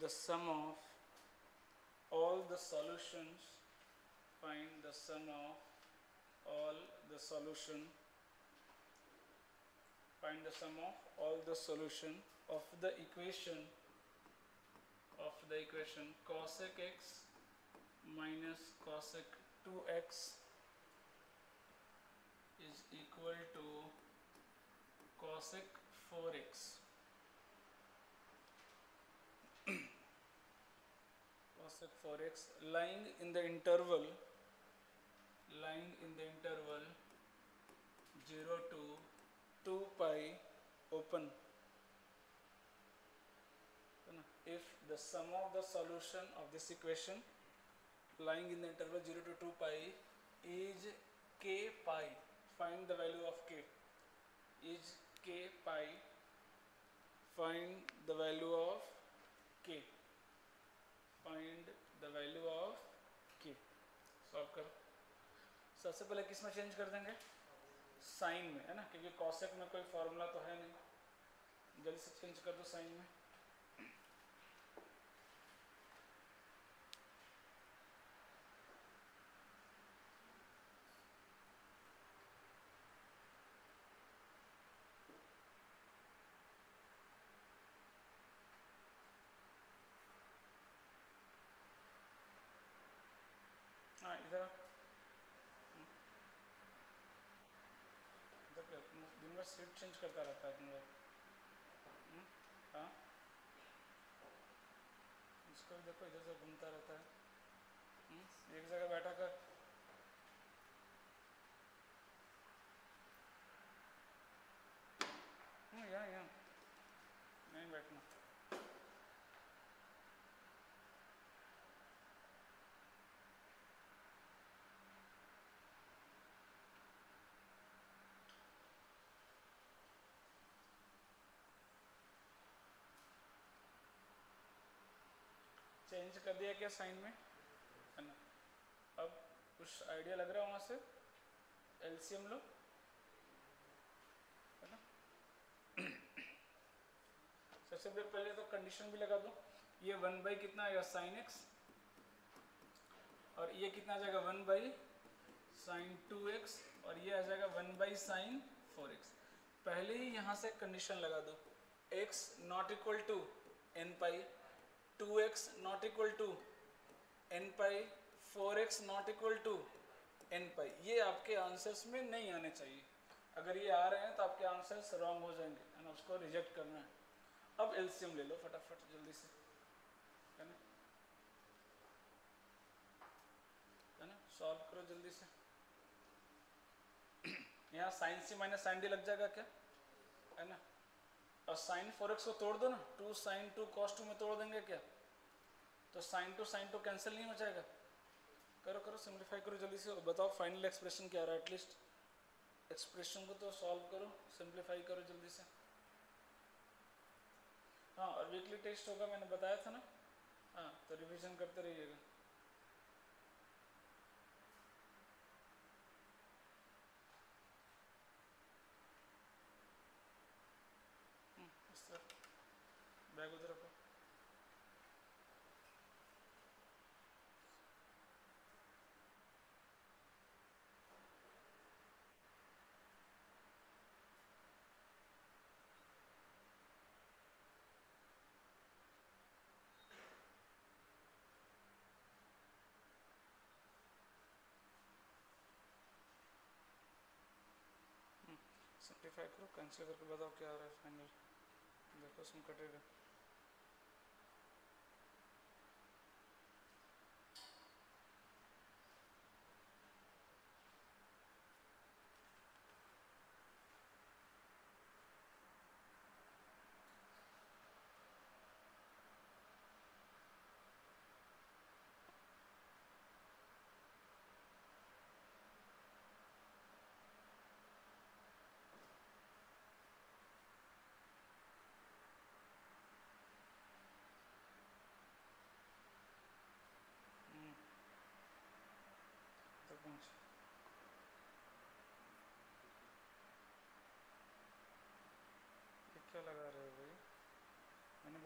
the sum of all the solutions, find the sum of all the solution, find the sum of all the solution of the equation cosec x minus cosec 2x is equal to cosec 4x. Cosec 4x lying in the interval 0 to 2 pi open. If the sum of the solution of this equation lying in the interval 0 to 2 pi is k pi, find the value of k, is k pi, find the value of k, find the value of k. Solve करो. सबसे पहले किस में change कर देंगे? Sign में, है ना, क्योंकि कॉसेक में कोई फॉर्मूला तो है नहीं. जल्दी से चेंज कर दो साइन में. हाँ इधर दिन भर सीट चेंज करता रहता है तुम लोग. हाँ इसको भी देखो, इधर से घूमता रहता है. एक जगह बैठा कर. यहाँ नहीं बैठना. चेंज कर दिया क्या साइन में, है ना. अब कुछ आइडिया लग रहा है वहाँ से. एलसीएम लो, है ना. सबसे पहले तो कंडीशन भी लगा दो. ये 1 बाई कितना आएगा साइन एक्स, और ये कितना आ जाएगा 1 बाई साइन 2x, और ये आ जाएगा 1 बाई साइन 4x. पहले ही यहाँ से कंडीशन लगा दो. x not equal to n pi, 2x not equal to n pi, 4x not equal to n pi. ये आपके आंसर्स में नहीं आने चाहिए. अगर ये आ रहे हैं तो आपके आंसर्स रॉन्ग हो जाएंगे, है ना. उसको रिजेक्ट करना है. अब एलसीएम ले लो फटाफट जल्दी से, है ना. सॉल्व करो जल्दी से. यहाँ sign C minus sine D लग जाएगा क्या, है ना. और साइन 4x को तोड़ दो ना, 2 साइन 2 कॉस 2 में तोड़ देंगे क्या, तो साइन 2 कैंसिल नहीं हो जाएगा. करो करो, सिंप्लीफाई करो जल्दी से. बताओ फाइनल एक्सप्रेशन क्या आ रहा है. एटलीस्ट एक्सप्रेशन को तो सॉल्व करो, सिंप्लीफाई करो जल्दी से. हाँ और वीकली टेस्ट होगा, मैंने बताया था ना. हाँ तो रिवीजन करते रहिएगा. बैग उधर रखो. सिंप्लीफाई करो, कैंसिल करके बताओ क्या आ रहा है फाइनल. देखो सम कटेगा.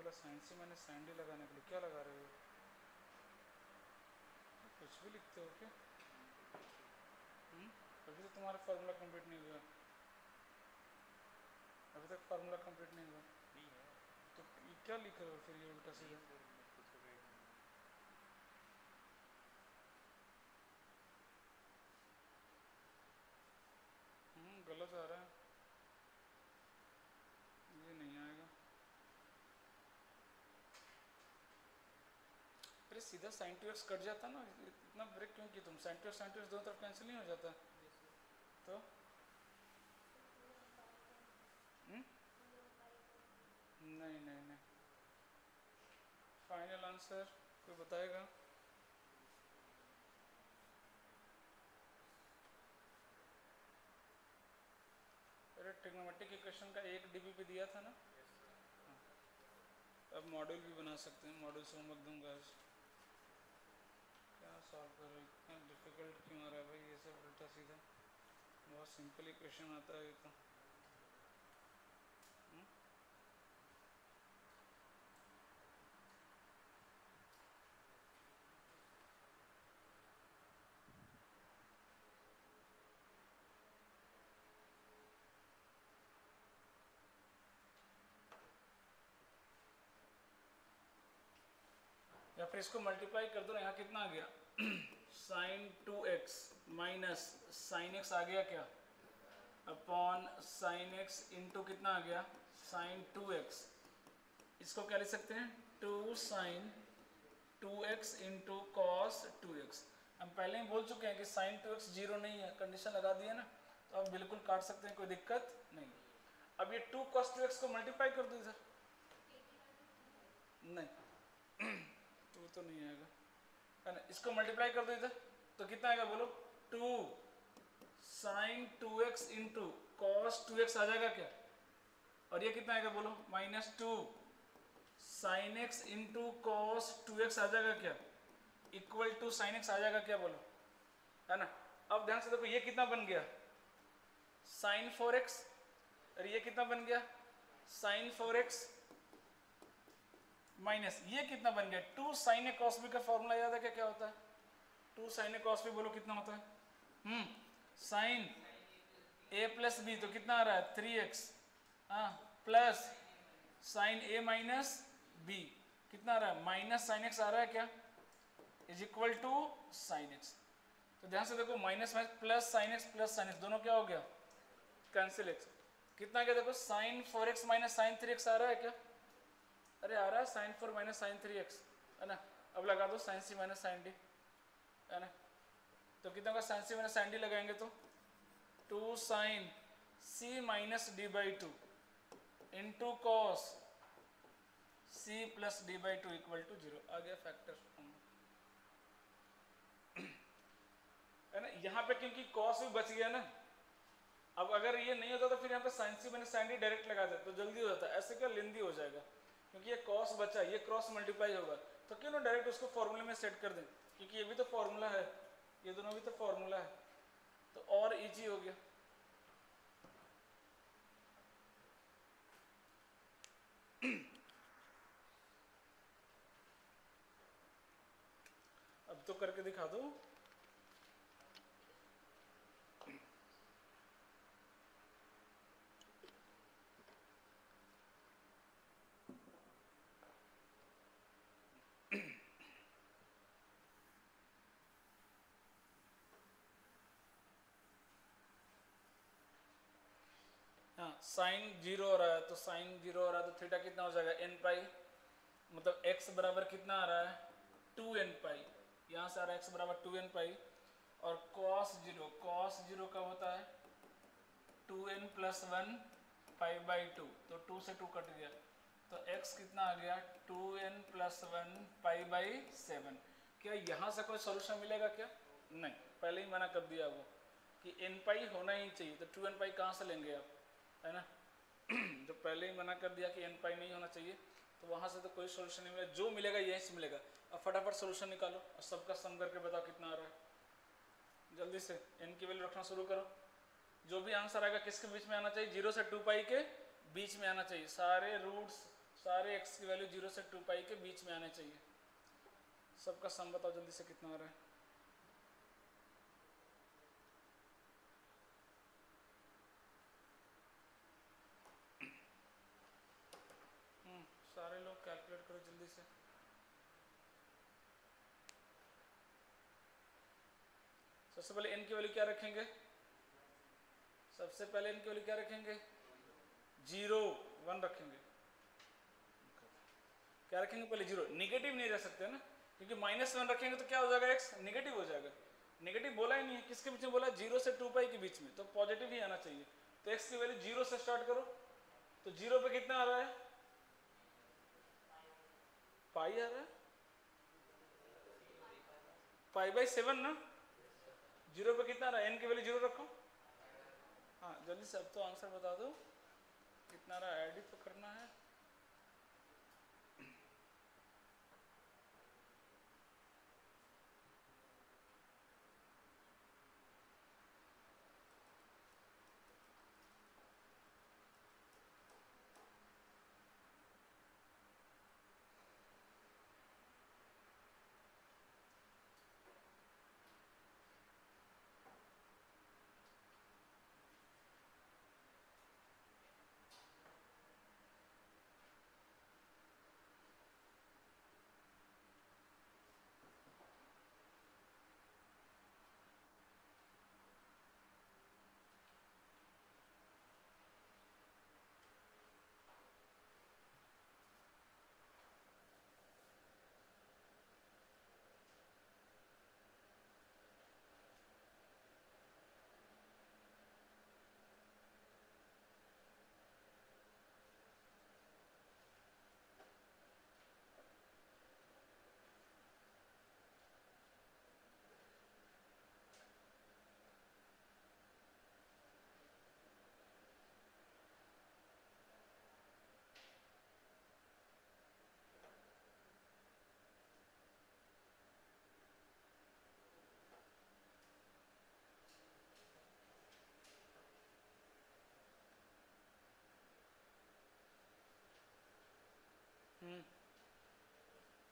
बोला साइन सी मैंने साइन डी लगाने के लिए, क्या लगा रहे हो? कुछ भी लिखते हो क्या? अभी तो तुम्हारा फार्मूला कंप्लीट नहीं हुआ, अभी तक फार्मूला कंप्लीट नहीं हुआ तो क्या लिख रहे हो फिर ये उल्टा सीधा? गलत आ रहा है, ये नहीं आएगा। अरे सीधा साइन टू एक्स कट जाता ना, इतना ब्रेक क्यों की तुम? साइन टू एक्स दोनों तरफ कैंसिल नहीं हो जाता तो? नहीं नहीं नहीं, फाइनल आंसर कोई बताएगा? अरे ट्रिग्नोमेट्रिक इक्वेशन का 1 dB पे दिया था ना। अब मॉड्यूल भी बना सकते हैं, मॉड्यूल से होमवर्क दूंगा आज। क्या सॉल्व कर रहे हो, इतना डिफिकल्ट क्यों आ रहा है भाई ये सब उल्टा सीधा? बहुत सिंपल इक्वेशन आता है ये तो। या फिर इसको मल्टीप्लाई कर दो ना, यहाँ कितना आ गया sine 2x minus sine x आ गया क्या, अपॉन साइन एक्स इंटू कितना आ गया साइन 2x। इसको क्या लिख सकते हैं 2 sign 2x into cos 2x। हम पहले ही बोल चुके हैं कि साइन 2x जीरो नहीं है, कंडीशन लगा दी है ना, तो आप बिल्कुल काट सकते हैं, कोई दिक्कत नहीं। अब ये 2 cos 2x को मल्टीप्लाई कर दो इधर, नहीं 2 तो नहीं आएगा है ना, इसको मल्टीप्लाई कर दो इधर तो कितना आएगा बोलो 2 sign 2x into cos 2x आ जाएगा क्या, और ये कितना आएगा बोलो minus 2 sign x into cos 2x आ जाएगा क्या, इक्वल टू साइन एक्स आ जाएगा क्या बोलो, है ना। अब ध्यान से देखो ये कितना बन गया साइन 4x, और ये कितना बन गया साइन 4x माइनस ये कितना बन गया 2 साइन ए कॉस बी का फॉर्मूला याद है क्या, क्या होता है 2 साइन ए कॉस बी, बोलो कितना होता है साइन ए प्लस बी, तो कितना आ रहा है 3x, हाँ प्लस साइन ए माइनस बी कितना आ रहा है माइनस साइन एक्स आ रहा है क्या, is equal to sine x. तो ध्यान से देखो minus minus plus sine x दोनों क्या हो गया कैंसिल एक्स, कितना क्या देखो sign 4x minus sign 3x आ रहा है क्या, अरे आ रहा है साइन 4 माइनस साइन 3x है ना। अब लगा दो sine C minus sine D है ना, तो कितना का sine C minus sine D लगाएंगे तो 2 sine C minus D by 2 into cos C plus D by 2 equal to 0 आ गया फैक्टर है ना। यहाँ पे क्योंकि कॉस भी बच गया ना, अब अगर ये नहीं होता तो फिर यहाँ पे sign C minus sine D direct लगा देते तो जल्दी हो जाता, ऐसे क्या लेंदी हो जाएगा, क्योंकि ये कॉस बचा ये क्रॉस मल्टीप्लाई होगा, तो क्यों ना डायरेक्ट उसको फॉर्मूले में सेट कर दें, क्योंकि ये भी तो फॉर्मूला है, ये दोनों भी तो फॉर्मूला है, तो और इजी हो गया। अब तो करके दिखा दो। हाँ साइन 0 हो रहा है तो साइन 0 हो रहा है तो थीटा कितना हो जाएगा n पाई, मतलब x बराबर कितना आ रहा है 2n पाई, यहाँ से आ रहा है x बराबर 2n पाई, और cos 0 का होता है 2n प्लस 1 पाई बाई 2, तो 2 से 2 कट गया, तो x कितना आ गया 2n प्लस 1 पाई बाई 7। क्या यहाँ से कोई सोल्यूशन मिलेगा क्या, नहीं, पहले ही मना कर दिया वो कि n पाई होना ही चाहिए, तो 2n पाई कहाँ से लेंगे आप, है ना जो पहले ही मना कर दिया कि n पाई नहीं होना चाहिए, तो वहाँ से तो कोई सोल्यूशन नहीं मिलेगा, जो मिलेगा यहीं से मिलेगा। अब फटाफट सोल्यूशन निकालो और सबका सम करके बताओ कितना आ रहा है, जल्दी से n की वैल्यू रखना शुरू करो, जो भी आंसर आएगा किसके बीच में आना चाहिए 0 से 2 पाई के बीच में आना चाहिए, सारे रूट्स सारे x की वैल्यू 0 से 2 पाई के बीच में आने चाहिए। सबका सम बताओ जल्दी से कितना आ रहा है। सारे लोग कैलकुलेट करो जल्दी से। सबसे पहले n की वैल्यू क्या रखेंगे? सबसे पहले n की वैल्यू क्या रखेंगे? 0 1 रखेंगे। क्या रखेंगे पहले? 0। निगेटिव नहीं रह सकते ना, क्योंकि -1 रखेंगे तो क्या हो जाएगा? x निगेटिव हो जाएगा। निगेटिव बोला ही नहीं है, किसके बीच में बोला? 0 से 2 पाई के बीच में, तो पॉजिटिव ही आना चाहिए। तो x की वैल्यू 0 से स्टार्ट करो, तो 0 पे कितना आ रहा है? पाई आ रहा है, π/7 ना। 0 पे कितना आ रहा है? n की वैल्यू 0 रखो। हाँ जल्दी से अब तो आंसर बता दो कितना आ रहा है, ऐड ही तो करना है।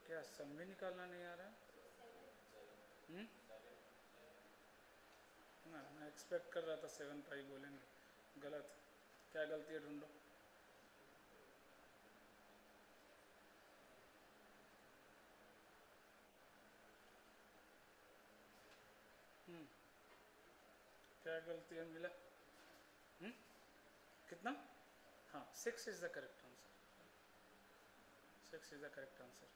क्या सम भी निकालना नहीं आ रहा है? ना मैं एक्सपेक्ट कर रहा था 7 पाई बोलेंगे, गलत। क्या गलती है ढूंढो। क्या गलती है मिला? कितना? हाँ 6 is the correct answer. 6 is the correct answer.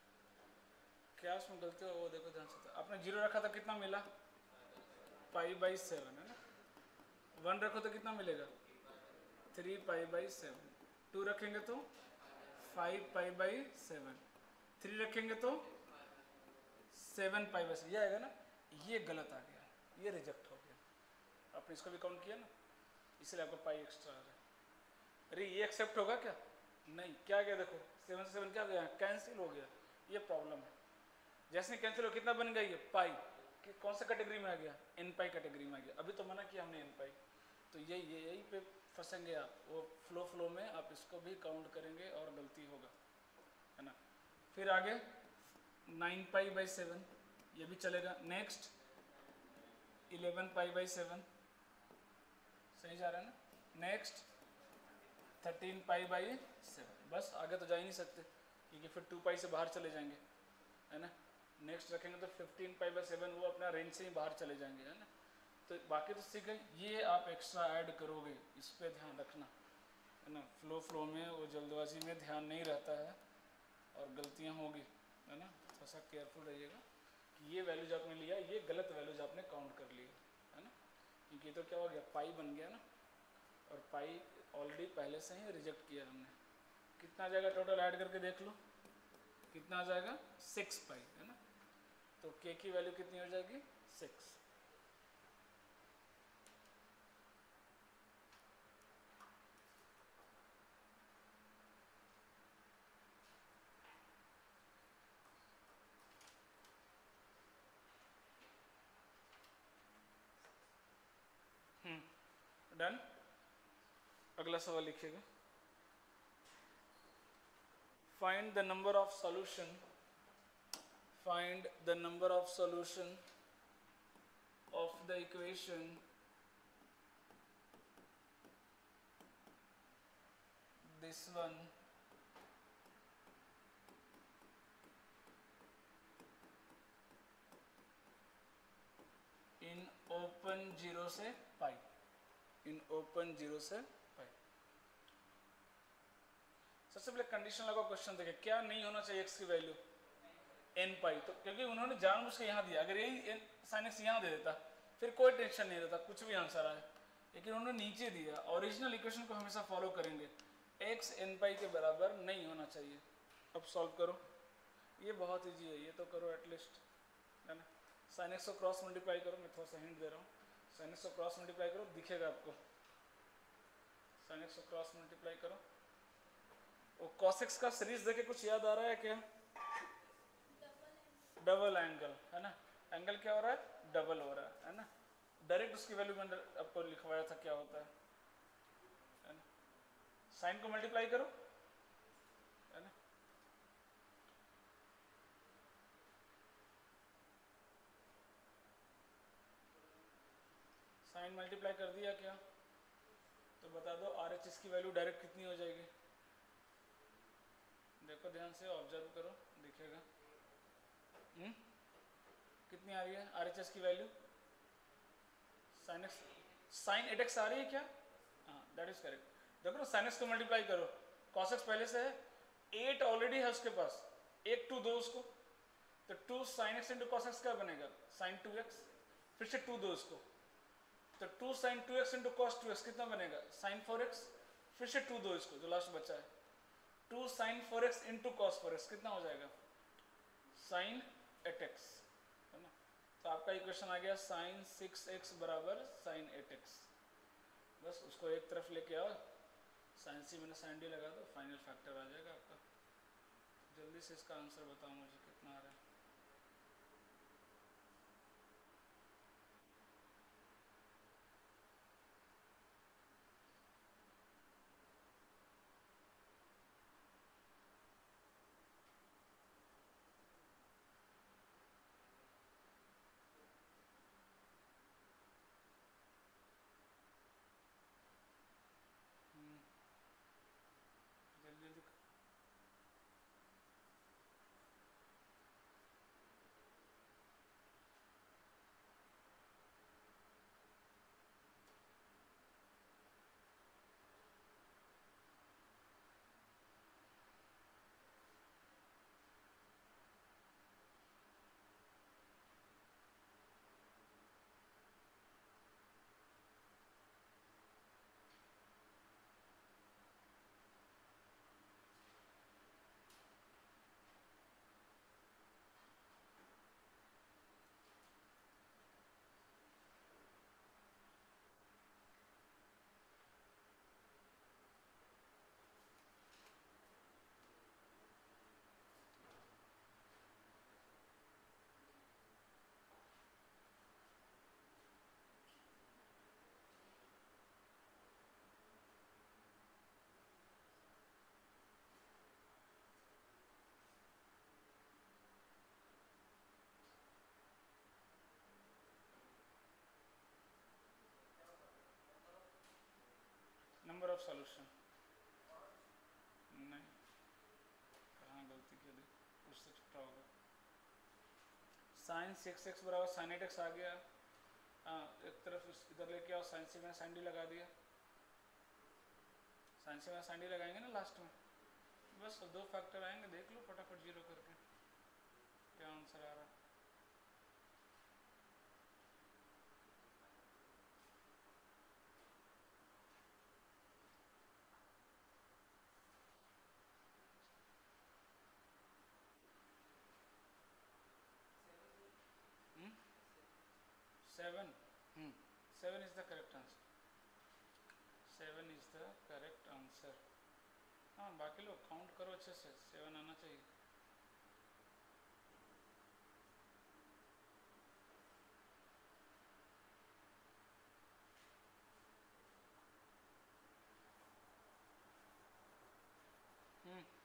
क्या उसमें गलती हो वो देखो ध्यान से। आपने 0 रखा था कितना मिला? π/7 है ना। 1 रखो तो कितना मिलेगा? 3π/7। 2 रखेंगे तो 5π/7। 3 रखेंगे तो 7π/7। ये आएगा ना। ये गलत आ गया, ये रिजेक्ट हो गया। आपने इसको भी काउंट किया ना, इसलिए आपको पाई एक्स्ट्रा आ रहा है। अरे ये एक्सेप्ट होगा क्या? नहीं। क्या गया देखो, 7 से 7 क्या गया? कैंसिल हो गया। ये प्रॉब्लम है। जैसे कैंसिल हो कितना बन गया? ये पाई। कि कौन सा कैटेगरी में आ गया? एन पाई कैटेगरी में आ गया। अभी तो मना किया हमने एन पाई। तो यही पे फंसेंगे आप। वो फ्लो में आप इसको भी काउंट करेंगे और गलती होगा, है ना। फिर आगे 9π/7, ये भी चलेगा। नेक्स्ट 11π/7, सही जा रहा है ना। नेक्स्ट 13π/7। बस आगे तो जा ही नहीं सकते, क्योंकि फिर 2 पाई से बाहर चले जाएंगे, है ना। नेक्स्ट रखेंगे तो 15π/7, वो अपना रेंज से ही बाहर चले जाएंगे, है ना। तो बाकी तो सीख गए। ये आप एक्स्ट्रा ऐड करोगे, इस पर ध्यान रखना, है ना। फ्लो में वो जल्दबाजी में ध्यान नहीं रहता है और गलतियाँ होगी, है ना। थोड़ा सा केयरफुल रहिएगा कि ये वैल्यूज आपने लिया, ये गलत वैल्यूज आपने काउंट कर लिया, है ना। क्योंकि तो क्या हो गया? पाई बन गया ना, और पाई ऑलरेडी पहले से ही रिजेक्ट किया हमने। कितना आ जाएगा टोटल? ऐड करके देख लो कितना आ जाएगा? 6 पाई, है ना। तो के की वैल्यू कितनी हो जाएगी? 6। डन। अगला सवाल लिखिएगा। find the number of solution of the equation this one in open 0 से पाई, इन ओपन 0 से पाई। सबसे पहले कंडीशन लगा क्वेश्चन देखे, क्या नहीं होना चाहिए x की वैल्यू n पाई, तो क्योंकि उन्होंने जानबूझ के यहाँ दिया, अगर यही साइन एक्स यहाँ दे देता फिर कोई टेंशन नहीं रहता, कुछ भी आंसर आए, लेकिन उन्होंने नीचे दिया। ओरिजिनल इक्वेशन को हमेशा फॉलो करेंगे, x n पाई के बराबर नहीं होना चाहिए। अब सॉल्व करो, ये बहुत ईजी है, ये तो करो एटलीस्ट, है ना। साइन एक्स को क्रॉस मल्टीप्लाई करो, मैं थोड़ा सा हिंट दे रहा हूँ, साइन एक्स को क्रॉस मल्टीप्लाई करो, दिखेगा आपको, साइन एक्स को क्रॉस मल्टीप्लाई करो। वो कॉस एक्स का सीरीज देखे कुछ याद आ रहा है क्या? डबल एंगल, है ना, एंगल क्या हो रहा है, डबल हो रहा है ना। डायरेक्ट उसकी वैल्यू मैंने आपको लिखवाया था क्या होता है ना। साइन को मल्टीप्लाई करो, है ना, साइन मल्टीप्लाई कर दिया क्या, तो बता दो आर एच एस की वैल्यू डायरेक्ट कितनी हो जाएगी। देखो ध्यान से ऑब्जर्व करो, दिखेगा कितनी आ रही है आर एच एस की value, sine x, sine eight x आ रही है क्या, हाँ दैट इज करेक्ट। देखो ना साइन एक्स को मल्टीप्लाई करो, कॉस एक्स पहले से है, 8 ऑलरेडी है उसके पास, 1 2 दो उसको, तो 2 sign x into cos x क्या बनेगा, साइन 2x, फिर से 2 दो उसको, तो 2 sign 2x into cos 2x कितना बनेगा, साइन 4x, फिर से 2 दो इसको, जो लास्ट बचा है, 2 sign 4x into cos 4x कितना हो जाएगा, साइन 8x, है ना। तो आपका इक्वेशन आ गया साइन 6x बराबर साइन 8x। बस उसको एक तरफ लेके आओ, साइन सी मैंने साइन डी लगा दो, फाइनल फैक्टर आ जाएगा आपका। जल्दी से इसका आंसर बताओ मुझे कितना आ रहा है। जल्दी जल्दी, नंबर ऑफ सॉल्यूशन, नहीं कहाँ गलती की थी, कुछ तो छुट्टा होगा। साइन 6x बराबर साइन 8x आ गया, हाँ एक तरफ इधर लेके आओ, साइन सी में साइन डी लगा दिया, साइन सी में साइन डी लगाएंगे ना लास्ट में, बस 2 फैक्टर आएंगे, देख लो फटाफट जीरो करके क्या आंसर आ रहा है। Seven, 7 is the correct answer, 7 is the correct answer. हाँ बाकी लोग काउंट करो अच्छे से, 7 आना चाहिए।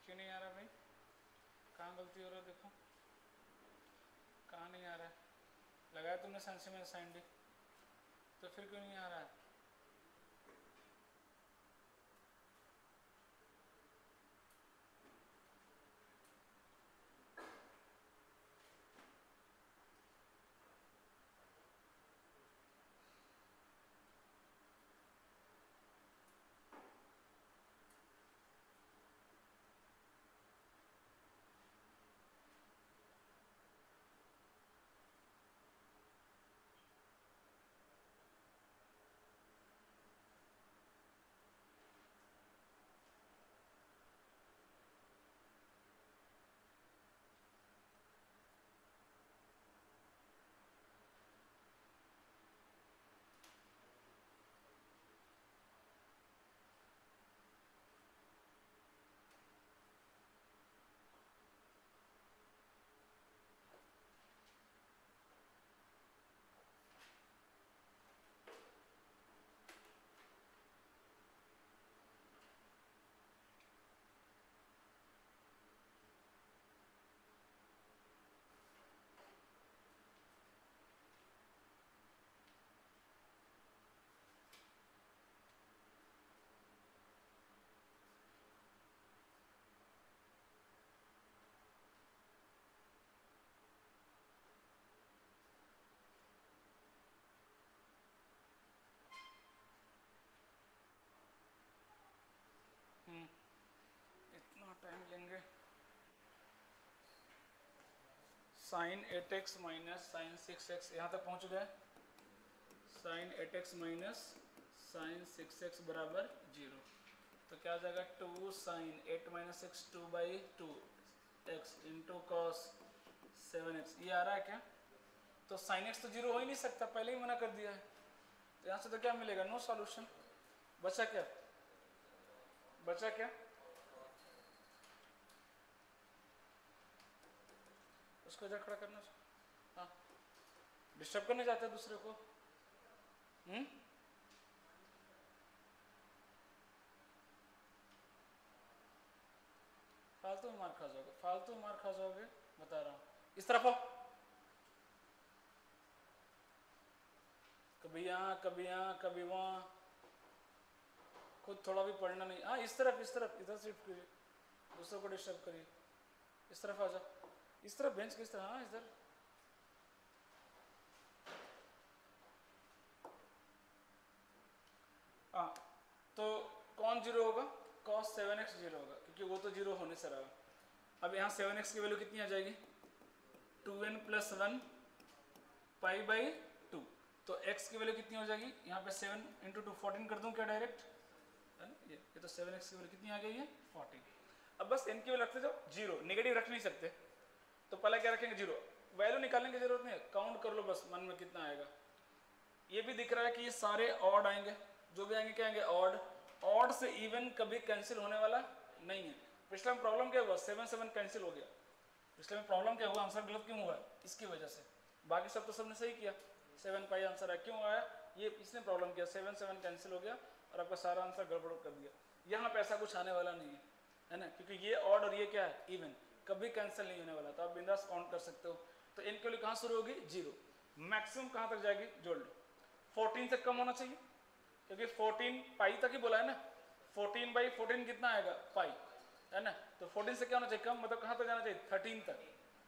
क्यों नहीं आ रहा भाई? कहाँ गलती हो रहा है देखो, कहाँ नहीं आ रहा है, लगाया तुमने साइंस में साइन डी, तो फिर क्यों नहीं आ रहा है? इतना टाइम लेंगे? Sign 8x minus sign 6x यहाँ तक पहुँच गए। Sign 8x minus sign 6x बराबर 0, तो क्या आ जाएगा 2 sine 8 minus x 2/2 x into cos 7x। ये आ रहा है क्या? तो साइन x तो 0 हो ही नहीं सकता, पहले ही मना कर दिया है। तो यहाँ से तो क्या मिलेगा? No solution. बचा क्या? बचा क्या? उसको इधर खड़ा करना। हाँ, डिस्टर्ब करने जाते हैं दूसरे को। फालतू में मार खा जाओगे, फालतू में मार खा जाओगे, बता रहा हूँ। इस तरफ आओ, कभी यहाँ कभी यहाँ कभी वहाँ, खुद थोड़ा भी पढ़ना नहीं। हाँ इस तरफ, इस तरफ, इधर शिफ्ट करिए, दूसरों को डिस्टर्ब करिए। इस तरफ आ जाओ, इस तरफ बेंच किस तरह, हाँ इधर। हाँ तो कौन 0 होगा? cos 7x 0 होगा, क्योंकि वो तो 0 होने से रहा। अब यहाँ 7x की वैल्यू कितनी आ जाएगी? 2n + 1 π/2। तो x की वैल्यू कितनी हो जाएगी? यहाँ पे 7 × 2 14 कर दूँ क्या डायरेक्ट? है ना, ये तो 7x की वैल्यू कितनी आ गई है? 14। अब बस n की वैल्यू रखते जाओ 0, नेगेटिव रख नहीं सकते, तो पहले क्या रखेंगे? 0। वैल्यू निकालने की जरूरत नहीं है, काउंट कर लो बस मन में कितना आएगा। ये भी दिख रहा है कि ये सारे ऑड आएंगे, जो भी आएंगे क्या आएंगे? ऑड। ऑड से इवन कभी कैंसिल होने वाला नहीं है। पिछले में प्रॉब्लम क्या हुआ? 7 7 कैंसिल हो गया। पिछले में प्रॉब्लम क्या हुआ? आंसर गलत क्यों हुआ? इसकी वजह से। बाकी सब तो सबने सही किया, 7 पाई आंसर है। क्यों आया? ये इसने प्रॉब्लम किया, 7 7 कैंसिल हो गया और आपका सारा आंसर गड़बड़ कर दिया। यहाँ पे ऐसा कुछ आने वाला नहीं है ना, क्योंकि ये ऑड और ये क्या है? इवन, कभी कैंसिल नहीं होने वाला। तो आप बिंदास काउंट कर सकते हो। तो इनके लिए कहाँ शुरू होगी? 0। मैक्सिमम कहाँ तक जाएगी? जोड़ लो, 14 से कम होना चाहिए, क्योंकि 14 पाई तक ही बोला है ना। 14/14 कितना आएगा? पाई, है ना। तो 14 से क्या होना चाहिए? कम, मतलब कहाँ तक जाना चाहिए? 13 तक।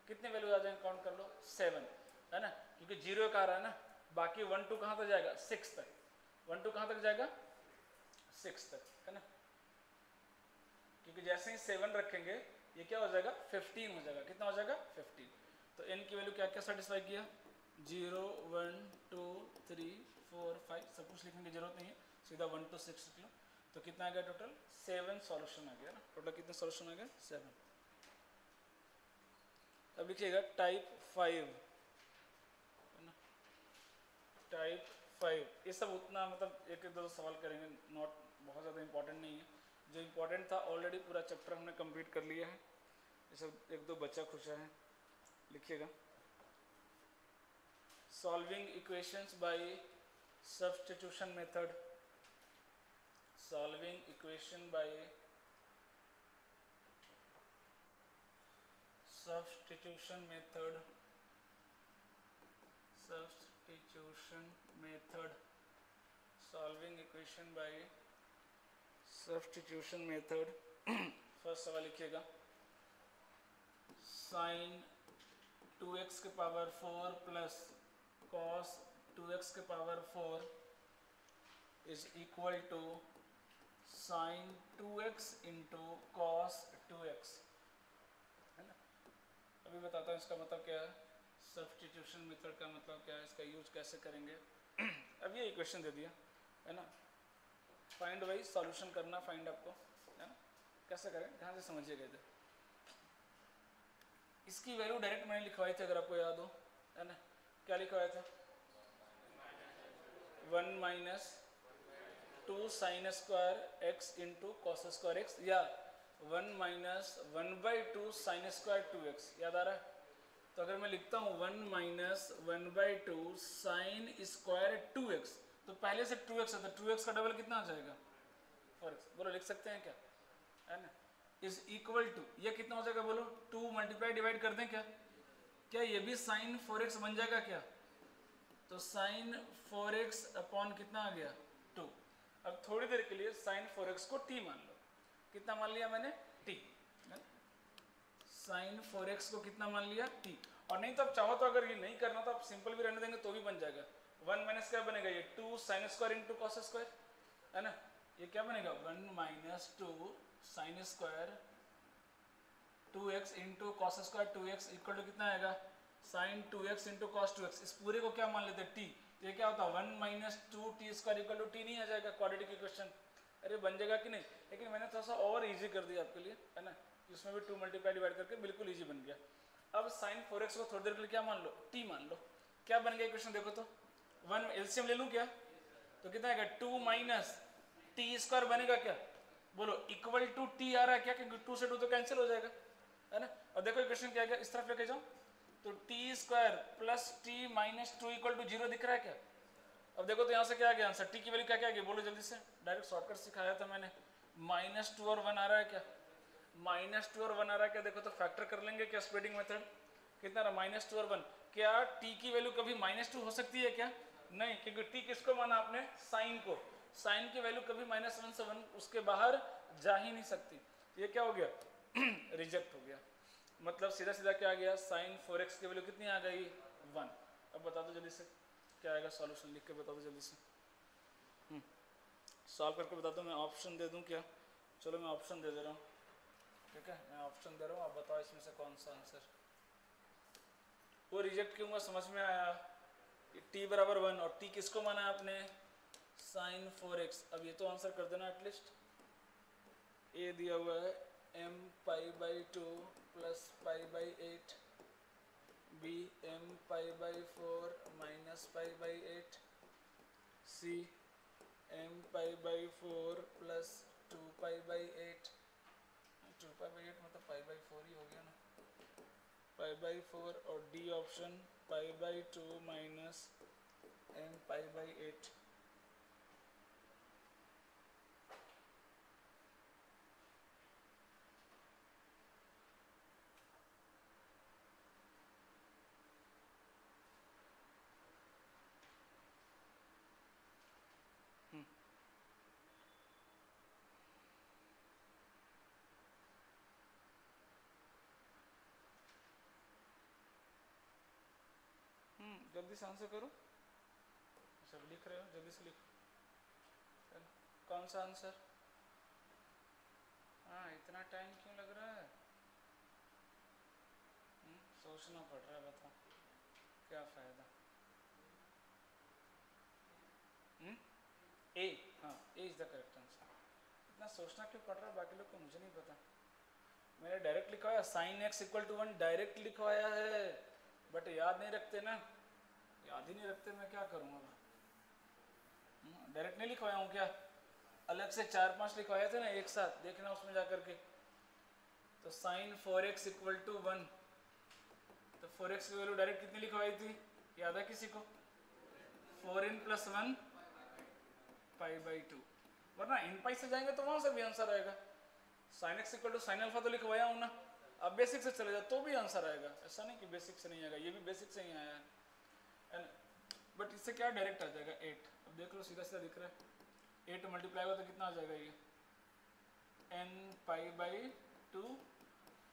कितने वैल्यू आ जाएंगे? काउंट कर लो, 7, है ना, क्योंकि 0 का आ रहा है ना। बाकी 1 2 कहाँ तक जाएगा? 6 तक। 1 2 कहाँ तक जाएगा? 6 तक, है ना। क्योंकि जैसे ही 7 रखेंगे ये क्या हो जाएगा? 15 हो जाएगा। कितना हो जाएगा? 15। तो n की वैल्यू क्या क्या सेटिस्फाई किया? 0 1 2 3 4 5, सब कुछ लिखने की जरूरत नहीं है, सीधा 1 to 6 लिख लो। तो कितना आ गया टोटल? 7 सॉल्यूशन आ गया ना। टोटल कितने सॉल्यूशन आ गया? 7। अब लिखिएगा टाइप 5, है ना, टाइप 5। ये सब उतना मतलब एक दो सवाल करेंगे, नॉट बहुत ज़्यादा इंपॉर्टेंट नहीं है। जो इंपॉर्टेंट था ऑलरेडी पूरा चैप्टर हमने कंप्लीट कर लिया है। ये सब एक दो बचा खुचा है, लिखिएगा। Solving equations bye substitution method, solving equation by substitution method solving equation by substitution method. First सवाल लिखिएगा, sin 2x के पावर 4 प्लस cos 2x के power 4 is equal to sin 2x into cos 2x, है ना। अभी बताता हूँ इसका मतलब क्या है, सब्स्टिट्यूशन मेथड का मतलब क्या है, इसका यूज कैसे करेंगे। अब ये इक्वेशन दे दिया है ना, फाइंड वाइज सॉल्यूशन करना, फाइंड आपको, है ना, कैसे करें ध्यान से समझिएगा इधर। इसकी वैल्यू डायरेक्ट मैंने लिखवाई थी अगर आपको याद हो, है ना, क्या लिखवाया था, 1 minus 2 sine square x into cos square x, या 1 माइनस 1/2 साइन स्क्वायर 2x, याद आ रहा है। तो अगर मैं लिखता हूँ 1 माइनस 1/2 साइन स्क्वायर 2x, तो पहले से 2x है तो 2x का डबल कितना आ जाएगा 4x, बोलो लिख सकते हैं क्या, है ना, इज इक्वल टू, ये कितना हो जाएगा बोलो, 2 मल्टीप्लाई डिवाइड कर दें क्या, क्या ये भी साइन 4x बन जाएगा क्या, तो साइन 4x अपॉन कितना आ गया 2। अब थोड़ी देर के लिए साइन 4x को t मान लो, कितना मान लिया मैंने t, साइन 4x को कितना मान लिया t। और नहीं तो आप चाहो तो अगर ये नहीं करना तो आप सिंपल भी रहने देंगे तो भी बन जाएगा, 1 माइनस क्या बनेगा, ये 2 sine square into cos square, है ना, ये क्या बनेगा 1 minus 2 sine square 2x into cos square 2x equal to कितना आएगा, sign 2x into cos 2x। इस पूरे को क्या मान लेते हैं t, ये क्या होता है 1 minus 2 T square equal to t नहीं आ जाएगा, क्वाड्रेटिक इक्वेशन, अरे बन जाएगा कि नहीं। लेकिन मैंने थोड़ा सा और इजी कर दिया आपके लिए, है ना, इसमें भी 2 मल्टीप्लाई डिवाइड करके बिल्कुल इजी बन गया। अब साइन 4x को थोड़ी देर के लिए क्या मान लो, t मान लो, क्या बन गया इक्वेशन देखो तो, 1 एलसीएम ले लूँ क्या, तो कितना आएगा 2 माइनस टी स्क्वायर बनेगा क्या, बोलो इक्वल टू t आ रहा है क्या, क्योंकि 2 से 2 तो कैंसिल हो जाएगा, है ना। और देखो इक्वेशन क्या है, इस तरफ लेके जाओ तो T square plus T minus 2 equal to 0 दिख रहा है क्या। अब देखो तो यहाँ से क्या आ गया आंसर, टी की वैल्यू क्या क्या आ गई, बोलो जल्दी से, डायरेक्ट शॉर्टकट सिखाया था मैंने, -2 और 1 आ रहा है क्या, -2 और 1 आ रहा है क्या, देखो तो फैक्टर कर लेंगे क्या, स्प्लिटिंग मेथड, कितना रहा -2 और 1, क्या t की वैल्यू कभी -2 हो सकती है क्या, नहीं, क्योंकि t किसको माना आपने, साइन को, साइन की वैल्यू कभी -1 से 1 उसके बाहर जा ही नहीं सकती, ये क्या हो गया रिजेक्ट हो गया। मतलब सीधा सीधा क्या आ गया, साइन 4x की वैल्यू कितनी आ गई 1। अब बता दो जल्दी से क्या आएगा, सॉल्यूशन लिख के बता दो जल्दी से, सॉल्व करके बता दो, मैं ऑप्शन दे दूं क्या, चलो मैं ऑप्शन दे रहा हूँ, ठीक है, मैं ऑप्शन दे रहा हूँ, आप बताओ इसमें से कौन सा आंसर, वो रिजेक्ट क्यों हुआ समझ में आया, t बराबर 1 और t किसको माना है आपने, साइन 4x। अब ये तो आंसर कर देना एटलीस्ट, a दिया हुआ है m π/2 plus π/8, b m π/4 minus π/8, c m π/4 plus 2π/8, 2π/8 मतलब π/4 ही हो गया ना, π/4, और d ऑप्शन π/2 माइनस m π/8। जल्दी से आंसर करो, सब लिख रहे हो जल्दी से लिखो, कौन सा आंसर, हाँ इतना टाइम क्यों लग रहा है, सोचना पड़ रहा है, बताओ क्या फायदा, ए, हाँ ए इज द करेक्ट आंसर। इतना सोचना क्यों पड़ रहा है, बाकी लोग को मुझे नहीं पता, मैंने डायरेक्ट लिखवाया sine x equal to 1 direct लिखवाया है, बट याद नहीं रखते ना, याद ही नहीं रखते, मैं क्या करूँगा, डायरेक्ट नहीं लिखवाया हूँ क्या, अलग से 4-5 लिखवाए थे ना एक साथ, देखना उसमें जाकर के, तो साइन 4x इक्वल टू 1, तो 4x की वैल्यू डायरेक्ट कितनी लिखवाई थी, याद है किसी को, 4n + 1 π/2, वरना इन पाई से जाएंगे तो वहां से भी आंसर आएगा। Sine x equal to sine alpha तो लिखवाया हूँ ना, अब बेसिक से चले जाओ तो भी आंसर आएगा, ऐसा नहीं कि बेसिक से नहीं आएगा, ये भी बेसिक से ही आया है, बट इससे क्या डायरेक्ट आ जाएगा 8। अब देख लो सीधा सीधा दिख रहा है, 8 मल्टीप्लाई होगा तो कितना आ जाएगा ये n pi by 2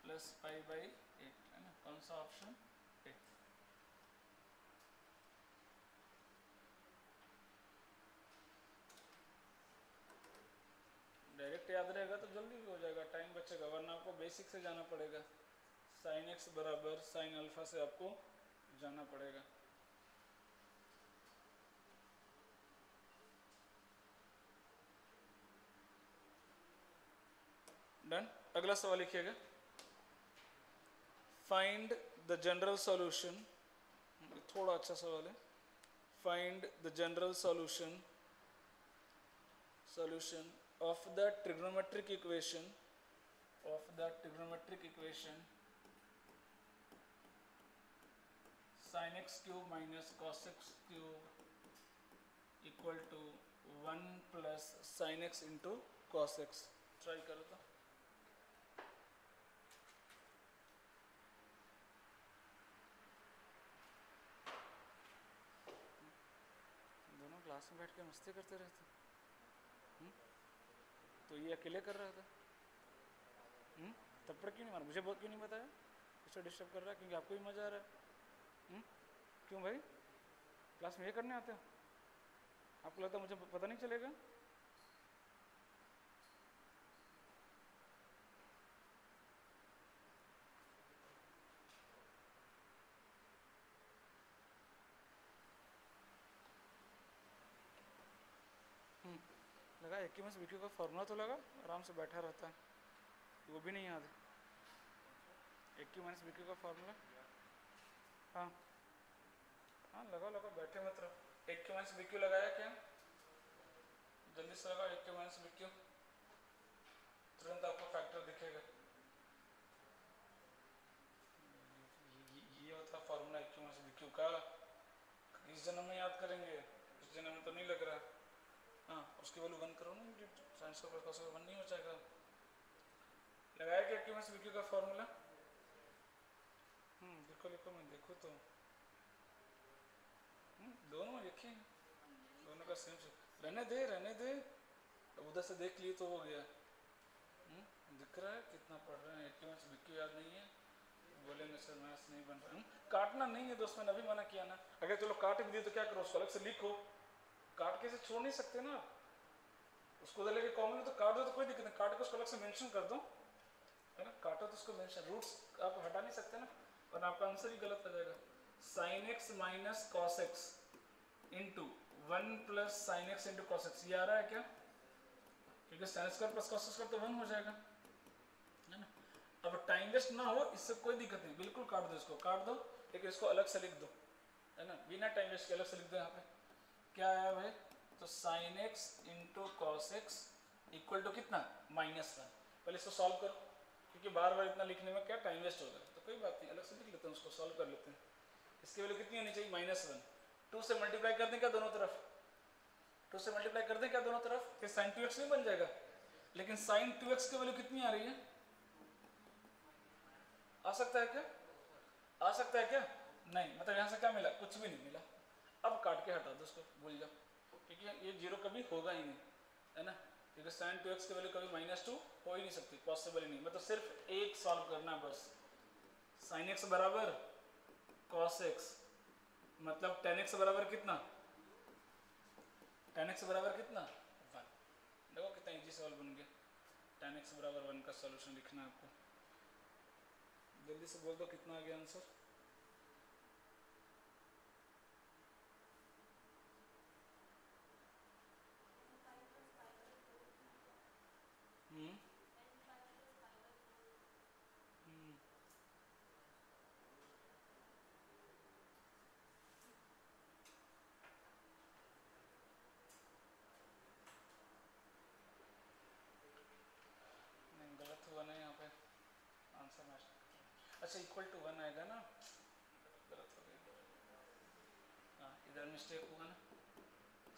plus pi by 8, है ना, कौन सा ऑप्शन 8। डायरेक्ट याद रहेगा तो जल्दी भी हो जाएगा, टाइम बचेगा, वरना आपको बेसिक से जाना पड़ेगा, साइन एक्स बराबर साइन अल्फा से आपको जाना पड़ेगा। डन। अगला सवाल लिखिएगा, फाइंड द जनरल सॉल्यूशन, थोड़ा अच्छा सवाल है, find the general solution of the trigonometric equation sin x cube minus cos x cube equal to 1 plus sin x into cos x। Try करो तो। दोनों क्लास में बैठ के मस्ती करते रहते, तो ये अकेले कर रहा था, थप्पड़ क्यों नहीं मारा, मुझे बहुत क्यों नहीं बताया, इसको डिस्टर्ब कर रहा है क्योंकि आपको भी मजा आ रहा है। क्यों भाई, क्लास में ये करने आते हो, आपको लगता है मुझे पता नहीं चलेगा? लगा एक में से विक्यू का फॉर्मूला तो लगा, आराम से बैठा रहता है, वो भी नहीं याद है, एक क्यू माइनस विक्यू का फॉर्मूला। हाँ हाँ लगाओ लगाओ, बैठे मत रहो। एक क्यू माइनस विक्यू लगाया क्या, जल्दी से लगाओ, एक क्यू माइनस विक्यू, तुरंत आपको फैक्टर दिखेगा। ये होता फॉर्मूला एक क्यू माइनस विक्यू का, इस जन्म में याद करेंगे, इस जन्म में तो नहीं लग रहा। हाँ उसकी वैल्यू 1 करो ना, साइंस का प्लस 1 नहीं हो जाएगा। लगाया क्या क्यू माइनस विक्यू का फॉर्मूला? लिखो लिखो, मैं देखो तो, दोनों लिखे, दोनों का सेम, रहने दे, उधर से देख लिए तो हो गया। दिख रहा है कितना पढ़ रहे हैं, क्यू माइनस विक्यू याद नहीं है, बोलेंगे सर मैथ्स नहीं बन रहा। काटना नहीं है दोस्त, मैंने अभी मना किया ना, अगर चलो काट भी दिए तो क्या करो, उसको अलग से लिखो, काट के से छोड़ नहीं सकते ना, उसको उधर लेके कॉमन तो काट दो तो कोई दिक्कत नहीं, काट के उसको अलग से मेंशन कर दो, है ना, काटो तो उसको मेंशन, रूट्स आप हटा नहीं सकते ना, वरना आपका आंसर ही गलत हो जाएगा। Sign x minus cos x into 1 plus sine x into cos x, ये आ रहा है क्या, क्योंकि sine square plus cos square तो 1 हो जाएगा, है ना। अब टाइम वेस्ट ना हो, इससे कोई दिक्कत नहीं, बिल्कुल काट दो, इसको काट दो, लेकिन इसको अलग से लिख दो, है ना, बिना टाइम वेस्ट के अलग से लिख दो। यहाँ पे क्या आया भाई, तो sine x into cos x equal to कितना, -1। पहले इसको सॉल्व करो, क्योंकि बार बार इतना लिखने में क्या टाइम वेस्ट होगा, तो कोई बात नहीं, अलग से लिख लेते हैं, उसको सॉल्व कर लेते हैं। इसकी वैल्यू कितनी होनी चाहिए, -1। 2 से मल्टीप्लाई कर दें क्या दोनों तरफ, 2 से मल्टीप्लाई कर दें क्या दोनों तरफ, फिर साइन 2x नहीं बन जाएगा, लेकिन साइन 2x की वैल्यू कितनी आ रही है, आ सकता है क्या, आ सकता है क्या, नहीं, मतलब यहाँ से क्या मिला, कुछ भी नहीं मिला। अब काट के हटा दो उसको, भूल जाओ, क्योंकि ये 0 कभी होगा ही नहीं, है ना, क्योंकि साइन 2x की वैल्यू कभी -2 हो ही नहीं सकती, पॉसिबल ही नहीं, मतलब सिर्फ एक सॉल्व करना बस। साइन x बराबर cos x, मतलब tan x बराबर कितना, tan x बराबर कितना 1। देखो कितना इजी सवाल बन गया, tan x बराबर 1 का सॉल्यूशन लिखना है आपको, जल्दी से बोल दो कितना आ गया आंसर। गलत हुआ ना यहाँ पे आंसर मैच, अच्छा इक्वल टू 1 आएगा ना, गलत हो गया, हाँ इधर मिस्टेक हुआ ना,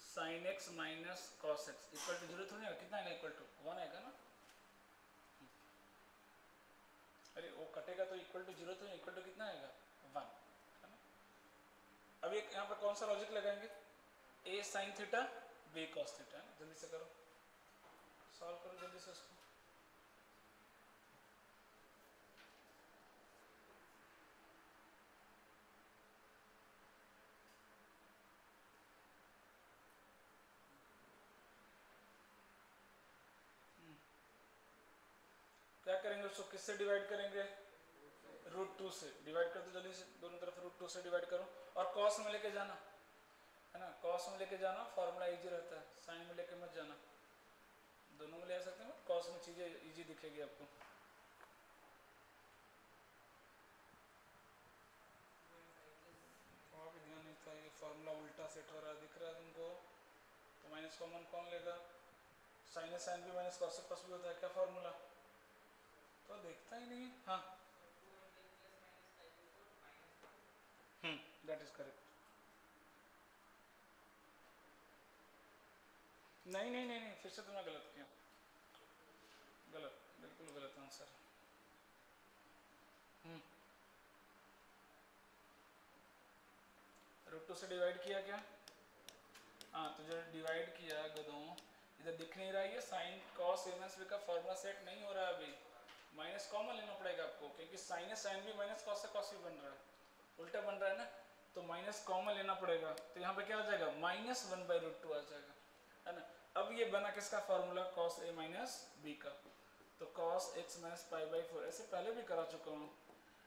sine x minus cos x equal to 0 थोड़ी आएगा, कितना आएगा, इक्वल टू 1 आएगा ना। अरे वो कटेगा तो इक्वल टू 0 तो इक्वल टू कितना आएगा 1, है ना। अब एक यहाँ पर कौन सा लॉजिक लगाएंगे, a sin theta b cos theta, जल्दी से करो, सॉल्व करो जल्दी से उसको। क्या करेंगे उसको, किससे डिवाइड करेंगे, √2 से डिवाइड कर दो जल्दी से, दोनों तरफ √2 से डिवाइड करो, और कॉस में लेके जाना, है ना, कॉस में लेके जाना, फॉर्मूला इजी रहता है, साइन में लेके मत जाना, दोनों में ले आ सकते हैं, कॉस में चीज़ें इजी दिखेगी आपको। वहाँ भी ध्यान नहीं था, ये फॉर्मूला उल्टा सेट हो रहा है, दिख रहा है तुमको, तो माइनस कॉमन कौन लेगा, साइन साइन भी माइनस कॉस से कॉस भी होता है, क्या फॉर्मूला, तो देखता ही नहीं। हाँ दैट इज करेक्ट। नहीं नहीं नहीं नहीं, फिर से तुमने गलत किया, गलत, बिल्कुल गलत आंसर। √2 से डिवाइड किया क्या, हाँ तो जो डिवाइड किया गधों, इधर दिख नहीं रहा है, ये sine cos A minus b का फॉर्मूला सेट नहीं हो रहा है अभी, माइनस कॉमन लेना पड़ेगा आपको, क्योंकि साइन साइन भी माइनस कॉस से कॉस भी बन रहा है, उल्टा बन रहा है ना, तो माइनस कॉमन लेना पड़ेगा, तो यहाँ पे क्या आ जाएगा -1/√2 आ जाएगा, है ना। अब ये बना किसका formula, cos A minus b का, तो कॉस x माइनस π/4, ऐसे पहले भी करा चुका हूँ,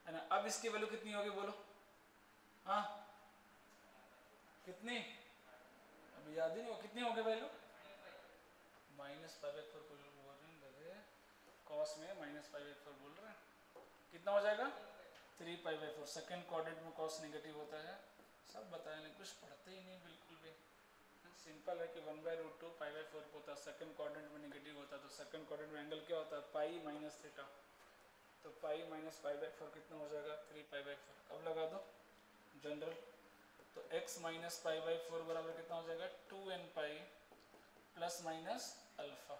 है ना। अब इसकी वैल्यू कितनी होगी बोलो, हाँ कितनी, अभी याद ही नहीं हो, कितनी होगी वैल्यू, -π/4 बोल रहे हैं गधे, कॉस में -π/4 बोल रहे हैं, कितना हो जाएगा 3π/4, सेकेंड क्वाड्रेंट में कॉस नेगेटिव होता है, सब बताया, नहीं कुछ पढ़ते ही नहीं बिल्कुल भी, सिंपल है कि 1/√2 π/4 होता है, सेकंड क्वाड्रेंट में नेगेटिव होता है, तो सेकंड क्वाड्रेंट में एंगल क्या होता है पाई माइनस थीटा, तो पाई माइनस π/4 कितना हो जाएगा 3π/4। अब लगा दो जनरल, तो x माइनस π/4 बराबर कितना हो जाएगा 2n pi plus minus alpha,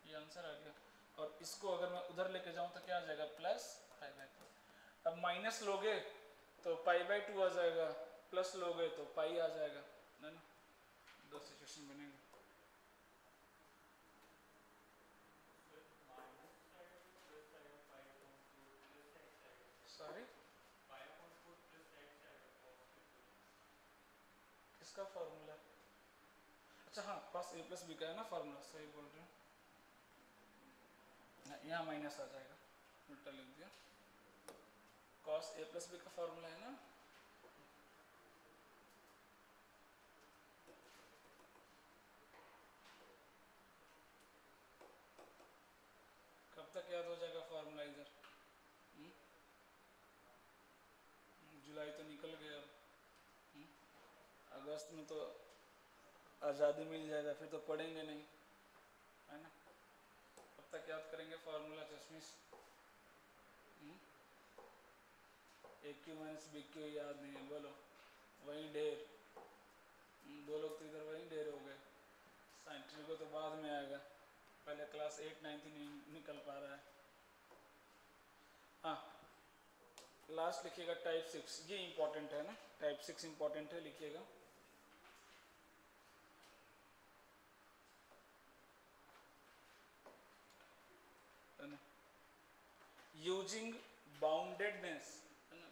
ये आंसर आ गया। और इसको अगर मैं उधर लेके जाऊँ तो क्या आ जाएगा प्लस π/4, अब माइनस लोगे तो π/2 आ जाएगा, प्लस लोगे तो पाई आ जाएगा, है ना, दो सिचुएशन बनेंगे। सॉरी किसका फॉर्मूला, अच्छा हाँ cos a प्लस बी का है ना फॉर्मूला, सही बोल रहे हो, यहाँ माइनस आ जाएगा, उल्टा लिख दिया, cos a प्लस बी का फॉर्मूला है ना, कब तक याद हो जाएगा फॉर्मूला इधर, जुलाई तो निकल गया, अगस्त में तो आज़ादी मिल जाएगा, फिर तो पढ़ेंगे नहीं, है ना, कब तक याद करेंगे फार्मूला चश्मिश, ए क्यू माइनस बी क्यू याद नहीं है, बोलो वहीं ढेर, दो लोग तो इधर वहीं ढेर हो गए, साइंटिफिक को तो बाद में आएगा, पहले क्लास 8 9 नहीं निकल पा रहा है। हाँ लास्ट लिखिएगा टाइप 6, ये इंपॉर्टेंट है ना, टाइप 6 इंपॉर्टेंट है, लिखिएगा। Using boundedness,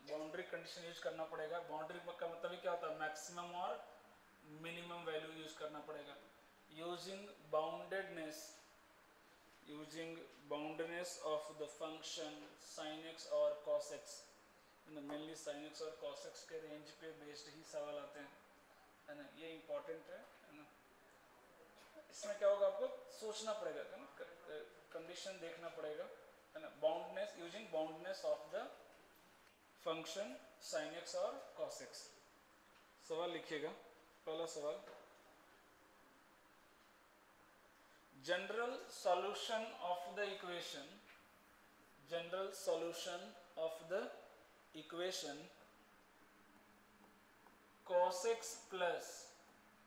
boundary condition use करना पड़ेगा, बाउंड्री का मतलब क्या होता है मैक्सिमम और मिनिमम वैल्यू यूज करना पड़ेगा, using boundedness of the function sin x और cos x, mainly sin x और cos x के रेंज पे बेस्ड ही सवाल आते हैं, है ना, ये इंपॉर्टेंट है ना। इसमें क्या होगा आपको सोचना पड़ेगा, कंडीशन देखना पड़ेगा, है ना, boundness, using boundness of the function sin x और cos x। सवाल लिखिएगा, पहला सवाल, general solution of the equation, general solution of the equation cos x plus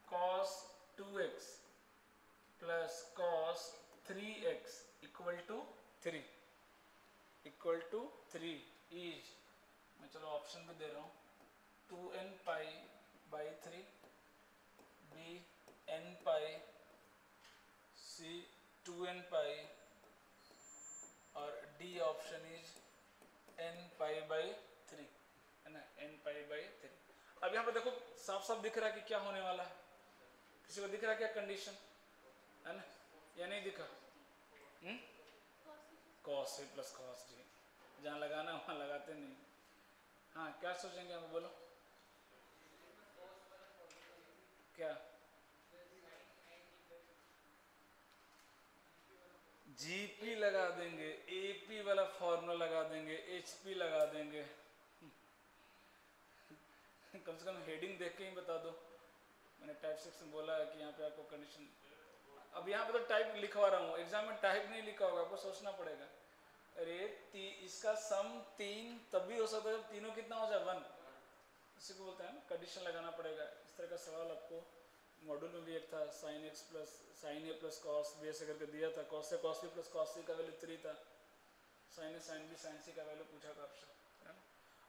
cos 2x plus cos 3x equal to 3, equal to 3 is, मैं चलो option भी दे रहा हूँ, 2n pi by 3, B n pi, C 2n pi, और D option is n pi by 3, है ना, n pi by 3। अब यहाँ पर देखो साफ साफ दिख रहा है कि क्या होने वाला है, किसी को दिख रहा है क्या कंडीशन, है ना, या नहीं दिखा? Cos A plus cos D, जहाँ लगाना वहाँ लगाते नहीं। हाँ क्या सोचेंगे हमें, बोलो क्या? जीपी लगा देंगे, एपी वाला फॉर्मूला लगा देंगे, एचपी लगा देंगे। कम से कम हेडिंग देख के ही बता दो। मैंने टाइप सेक्शन बोला है कि यहाँ पे आपको कंडीशन, अब यहाँ पे तो टाइप लिखवा रहा हूँ, एग्जाम में टाइप नहीं लिखा होगा, आपको सोचना पड़ेगा। अरे इसका सम 3 तभी हो सकता है जब तीनों कितना हो जाए 1, इसी को बोलते हैं ना कंडीशन लगाना पड़ेगा। इस तरह का सवाल आपको मॉड्यूल में भी एक था, sine x plus sign A plus cos B ऐसे करके दिया था, कॉस से कॉस बी प्लस कॉस सी का वैल्यू 3 था, साइन ए साइन बी साइन सी का वैल्यू पूछा था आपसे, है ना।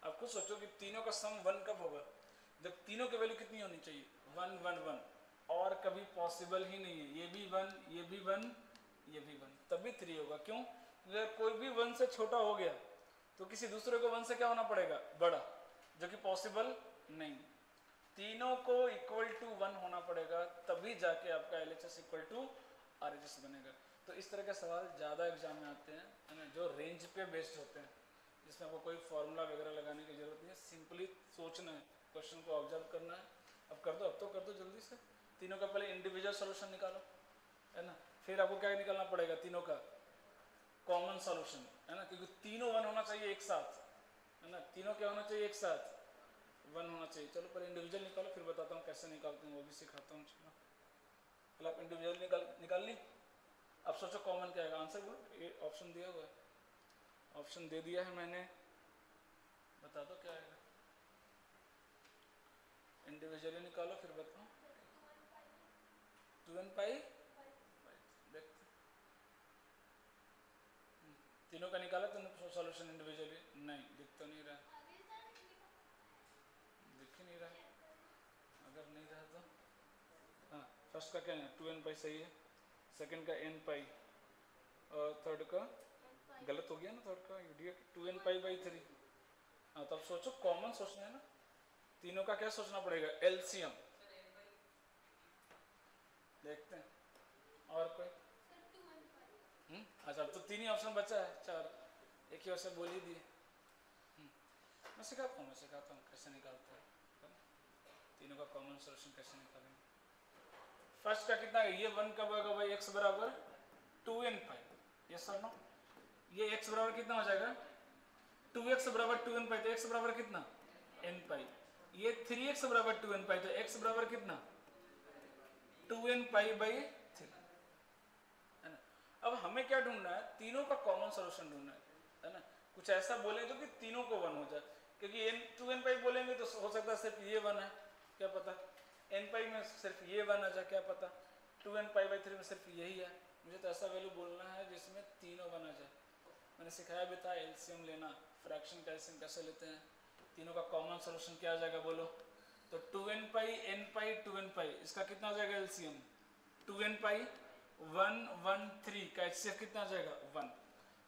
आप खुद सोचो कि तीनों का सम 1 कब होगा, जब तीनों की वैल्यू कितनी होनी चाहिए, 1 1 1, और कभी पॉसिबल ही नहीं है, ये भी 1 ये भी 1 ये भी 1, तभी 3 होगा। क्यों? अगर कोई भी 1 से छोटा हो गया तो किसी दूसरे को 1 से क्या होना पड़ेगा, बड़ा, जो कि पॉसिबल नहीं। तीनों को इक्वल टू 1 होना पड़ेगा, तभी जाके आपका LHS इक्वल टू RHS बनेगा। तो इस तरह के सवाल ज़्यादा एग्जाम में आते हैं, है ना, जो रेंज पे बेस्ड होते हैं, जिसमें आपको कोई फॉर्मूला वगैरह लगाने की जरूरत नहीं है, सिंपली सोचना है, क्वेश्चन को ऑब्जर्व करना है। अब कर दो, अब तो कर दो जल्दी से। तीनों का पहले इंडिविजुअल सोल्यूशन निकालो, है ना, फिर आपको क्या निकालना पड़ेगा, तीनों का कॉमन सॉल्यूशन, है ना, क्योंकि तीनों 1 होना चाहिए एक साथ, है ना, तीनों क्या होना चाहिए एक साथ, 1 होना चाहिए। चलो पहले इंडिविजुअल निकालो, फिर बताता हूँ कैसे निकालते हैं, वो भी सिखाता हूँ। चलो पहले आप इंडिविजुअल निकाल ली। अब सोचो कॉमन क्या आएगा, आंसर बोलो, ये ऑप्शन दिया हुआ है, ऑप्शन दे दिया है मैंने, बता दो क्या आएगा। इंडिविजुअली निकालो फिर बताओ। 2n पाई, देखते तीनों का निकाला तो सॉल्यूशन इंडिविजुअली, नहीं दिख तो नहीं रहा, दिख ही नहीं रहा। अगर नहीं रहा तो हाँ, फर्स्ट का क्या है 2n पाई सही है, सेकंड का n पाई, और थर्ड का गलत हो गया ना, थर्ड का इडियट, 2n पाई बाई 3। हाँ तब सोचो, कॉमन सोचना है ना, तीनों का क्या सोचना पड़ेगा, एलसीएम। देखते हैं और कोई। अच्छा तो 3 ही ऑप्शन बचा है, 4, एक ही ऑप्शन बोल ही दिए। मैं सिखाता हूँ कैसे निकालते हैं, तीनों का कॉमन सोल्यूशन कैसे निकालेंगे। फर्स्ट का कितना है, ये 1 कब आएगा भाई, x बराबर 2n पाई, ये सर नो, ये x बराबर कितना हो जाएगा, 2x बराबर 2n पाई, तो x बराबर कितना n पाई, ये 3x बराबर 2n पाई, तो x बराबर कितना 2n पाई बाई 3, है ना। अब हमें क्या ढूंढना है, तीनों का कॉमन सोल्यूशन ढूंढना है ना, कुछ ऐसा बोले जो कि तीनों को 1 हो जाए, क्योंकि n 2n पाई बोलेंगे तो हो सकता है सिर्फ ये 1 है, क्या पता n पाई में सिर्फ ये 1 आ जाए, क्या पता 2n पाई बाई 3 में सिर्फ यही है। मुझे तो ऐसा वैल्यू बोलना है जिसमें तीनों 1 आ जाए। मैंने सिखाया भी था एलसीएम लेना, फ्रैक्शन का एलसीएम कैसे लेते हैं, तीनों का कॉमन सोल्यूशन क्या आ जाएगा बोलो, तो 2n पाई n पाई 2n पाई, इसका कितना आ जाएगा एलसीएम, 2n पाई 1 1 3 का एचसीएफ कितना आ जाएगा 1,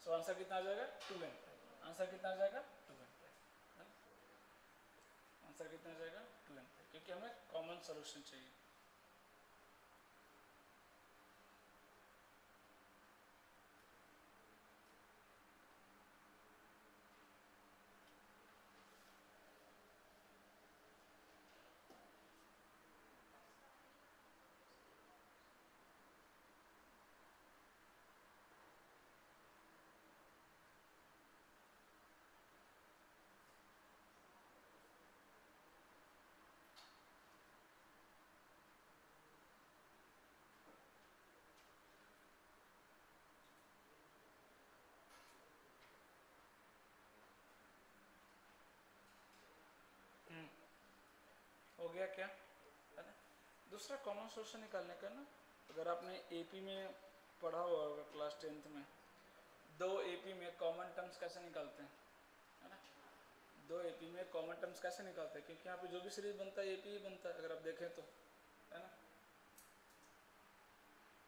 सो आंसर कितना आ जाएगा 2n पाई, आंसर कितना आ जाएगा 2n पाई, आंसर कितना आ जाएगा 2n पाई, क्योंकि हमें कॉमन सोल्यूशन चाहिए। हो गया क्या, है ना। दूसरा कॉमन सोल्यूशन निकालने का ना, अगर आपने एपी में पढ़ा हुआ होगा क्लास 10th में, दो एपी में कॉमन टर्म्स कैसे निकालते हैं, है ना, दो एपी में कॉमन टर्म्स कैसे निकालते हैं, क्योंकि यहाँ पे जो भी सीरीज बनता है एपी ही बनता है अगर आप देखें तो, है ना।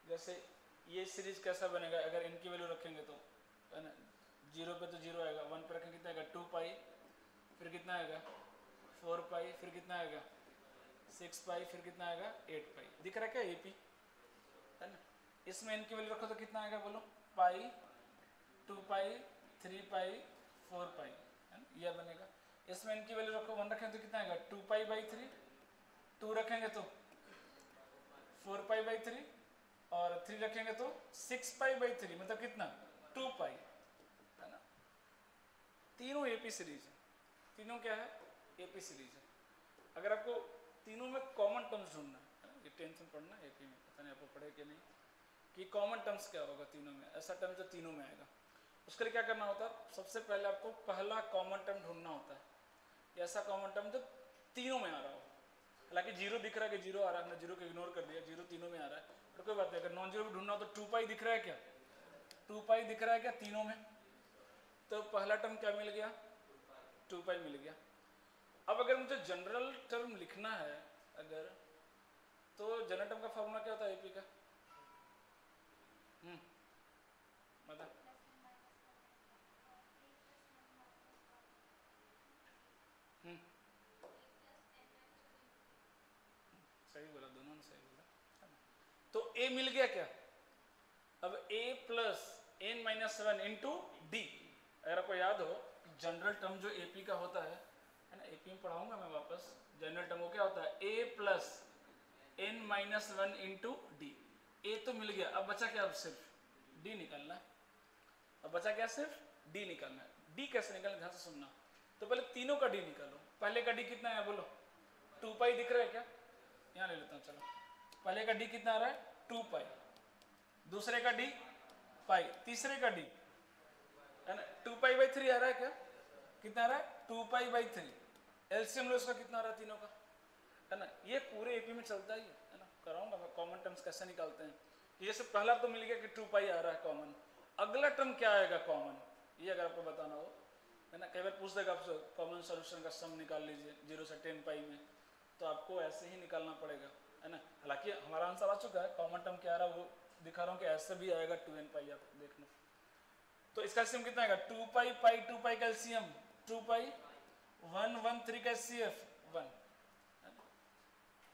जैसे ये सीरीज कैसा बनेगा अगर इनकी वैल्यू रखेंगे तो, है ना, 0 पे तो 0 आएगा, 1 पे रखेंगे कितना आएगा 2 पाई, फिर कितना आएगा 4 पाई, फिर कितना आएगा 6 पाई, फिर कितना आएगा 8 पाई। दिख रहा है क्या एपी, है ना। इसमें इनकी वैल्यू रखो तो कितना आएगा बोलो, पाई, 2 पाई, 3 पाई, 4 पाई, है ना, यह बनेगा। इसमें इनकी वैल्यू रखो 1 रखेंगे तो कितना आएगा 2 पाई बाई 3, 2 रखेंगे तो 4 पाई बाई 3, और 3 रखेंगे तो 6 पाई बाई 3, मतलब कितना 2 पाई, है ना। तीनों एपी सीरीज है, तीनों क्या है एपी सीरीज है। अगर आपको तीनों में कॉमन टर्म्स ढूंढना है, ये 10th में पढ़ना है एपी में, पता नहीं आपको पढ़े कि नहीं, कि कॉमन टर्म्स क्या होगा तीनों में, ऐसा टर्म जो तीनों में आएगा। उसके लिए क्या करना होता है, सबसे पहले आपको पहला कॉमन टर्म ढूंढना होता है, ऐसा कॉमन टर्म जो तीनों में आ रहा हो। हालांकि 0 दिख रहा है कि 0 आ रहा है, हमने 0 को इग्नोर कर दिया, 0 तीनों में आ रहा है, तो कोई बात नहीं। अगर नॉन जीरो भी ढूंढना हो तो 2 पाई दिख रहा है क्या, 2 पाई दिख रहा है क्या तीनों में, तो पहला टर्म क्या मिल गया 2 पाई मिल गया। अब अगर मुझे जनरल टर्म लिखना है अगर, तो जनरल टर्म का फॉर्मूला क्या होता है एपी का, मतलब सही बोला, दोनों ने सही बोला। तो ए मिल गया क्या, अब a plus n minus 1 into D. अगर आपको याद हो जनरल टर्म जो एपी का होता है ना, एपी में पढ़ाऊंगा मैं वापस, जनरल टर्म वो क्या होता है a plus n minus 1 into D. A तो मिल गया, अब बचा क्या, अब सिर्फ डी निकालना है। अब बचा क्या, सिर्फ डी निकालना है। डी कैसे निकालना, ध्यान से सुनना। तो पहले तीनों का डी निकालो। पहले का डी कितना है बोलो, 2 पाई दिख रहा है क्या, यहाँ ले लेता हूँ चलो। पहले का डी कितना आ रहा है 2 पाई, दूसरे का डी पाई, तीसरे का डी, है ना, 2 पाई बाई 3 आ रहा है क्या, कितना आ रहा है 2 पाई बाई 3। एलसीएम लो इसका कितना आ रहा है तीनों का, है ना। ये पूरे एपी में चलता ही है ना। कराऊंगा मैं कॉमन टर्म्स कैसे निकालते हैं। ये सब पहला तो मिल गया कि 2 पाई आ रहा है कॉमन, अगला टर्म क्या आएगा कॉमन, ये अगर आपको बताना हो, है ना। कई बार पूछ देगा आपसे कॉमन सोल्यूशन का सम निकाल लीजिए 0 से 10 पाई में, तो आपको ऐसे ही निकालना पड़ेगा, है ना। हालांकि हमारा आंसर आ चुका है, कॉमन टर्म क्या आ रहा है वो दिखा रहा हूँ कि ऐसे भी आएगा 2n पाई, आप देखना। तो इसका एलसीएम कितना आएगा 2 पाई पाई 2 पाई का एलसीएम 2 पाई 1 1 3 का एचसीएफ 1।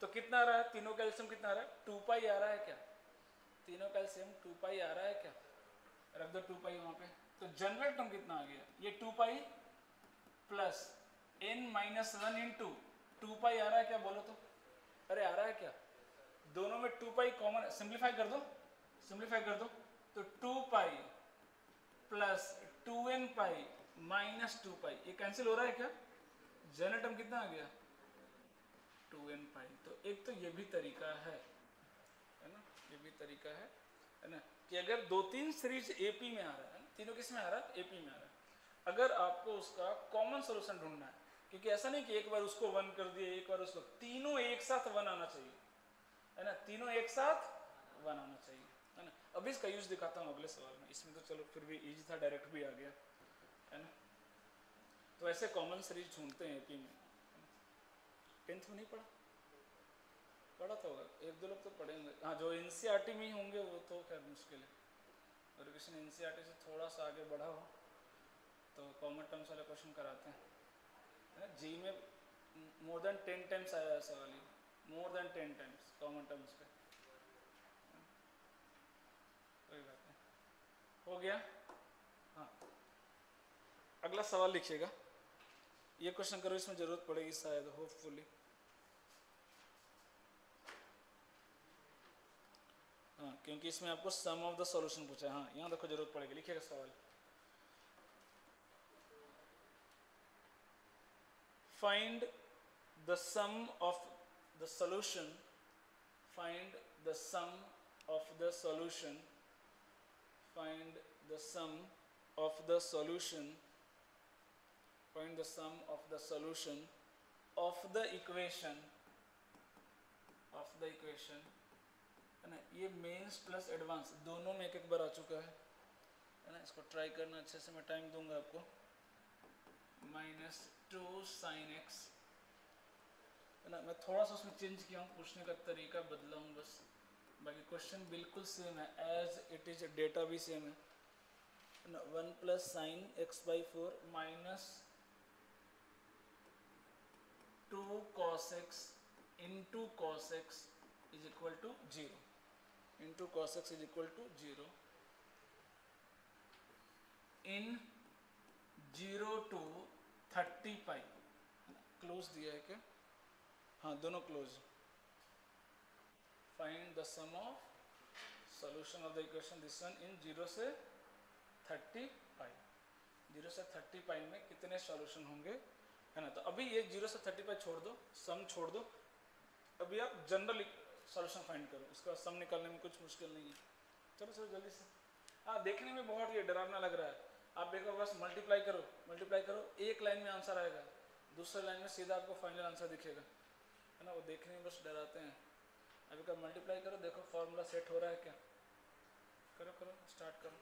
तो कितना आ रहा है, तीनों का एलसीएम कितना आ रहा है 2 पाई आ रहा है क्या, तीनों का एलसीएम 2 पाई आ रहा है क्या, रख दो 2 पाई वहां पे। तो जनरल टर्म कितना आ गया, ये 2 pi plus n minus 1 into 2 पाई आ रहा है क्या बोलो तो, अरे आ रहा है क्या, दोनों में 2 पाई कॉमन, सिंप्लीफाई कर दो, सिंप्लीफाई कर दो, तो 2 pi plus 2n pi minus 2 पाई, ये कैंसिल हो रहा है क्या, जनरल टर्म कितना आ गया 2n पाई। तो एक तो ये भी तरीका है ना, ये भी तरीका है ना, कि अगर 2-3 सीरीज एपी में आ रहा है, तीनों किस में आ रहा है एपी में आ रहा है, अगर आपको उसका कॉमन सोल्यूशन ढूंढना है, क्योंकि ऐसा नहीं कि एक बार उसको 1 कर दिए एक बार उसको, तीनों एक साथ 1 आना चाहिए, है ना, तीनों एक साथ 1 आना चाहिए, है ना। अभी इसका यूज दिखाता हूँ अगले सवाल में, इसमें तो चलो फिर भी इजी था, डायरेक्ट भी आ गया, है ना। तो ऐसे कॉमन सीरीज ढूंढते हैं एपी में। 10th में नहीं पढ़ा, पढ़ा तो होगा, 1-2 लोग तो पढ़ेंगे, हाँ जो एनसीईआरटी में ही होंगे वो तो खैर मुश्किल है, और किसी ने एनसीईआरटी से थोड़ा सा आगे बढ़ा हो तो कॉमन टर्म्स वाले क्वेश्चन कराते हैं, है ना। जी में मोर देन 10 टाइम्स आया है सवाल, more than 10 times common terms पे, कोई बात नहीं, हो गया। हाँ अगला सवाल लिखिएगा, ये क्वेश्चन करो, इसमें जरूरत पड़ेगी शायद, होपफुली। हाँ क्योंकि इसमें आपको सम ऑफ द सॉल्यूशन पूछा है, हाँ यहाँ देखो जरूरत पड़ेगी, लिखिएगा सवाल। Find the sum of the solution, find the sum of the solution, find the sum of the solution, find the sum of the solution of the equation, of the equation, है ना। ये मेंस प्लस एडवांस दोनों में एक एक बार आ चुका है है ना, इसको ट्राई करना अच्छे से, मैं टाइम दूंगा आपको। -2 sin x, है ना, मैं थोड़ा सा उसमें चेंज किया हूँ, पूछने का तरीका बदला हूँ बस, बाकी क्वेश्चन बिल्कुल सेम है, एज इट इज, डेटा भी सेम है ना। 1 + sin x/4 -2 cos x into cos x is equal to 0, into cos x is equal to 0 in 0 to 30 pi. Close दिया है क्या? हाँ, दोनों close. Find the sum of solution of the equation this one in 0 से 30 पाई। 0 से 30 पाई में कितने solution होंगे, है ना। तो अभी ये 0 से 30 पाई छोड़ दो, सम छोड़ दो, अभी आप जनरल सॉल्यूशन फाइंड करो, उसके बाद सम निकालने में कुछ मुश्किल नहीं है। चलो चलो जल्दी से। हाँ, देखने में बहुत ये डरावना लग रहा है, आप देखो बस मल्टीप्लाई करो, मल्टीप्लाई करो, एक लाइन में आंसर आएगा, दूसरे लाइन में सीधा आपको फाइनल आंसर दिखेगा, है ना। वो देखने में बस डराते हैं। अभी का मल्टीप्लाई करो, देखो फॉर्मूला सेट हो रहा है क्या, करो करो, स्टार्ट करो।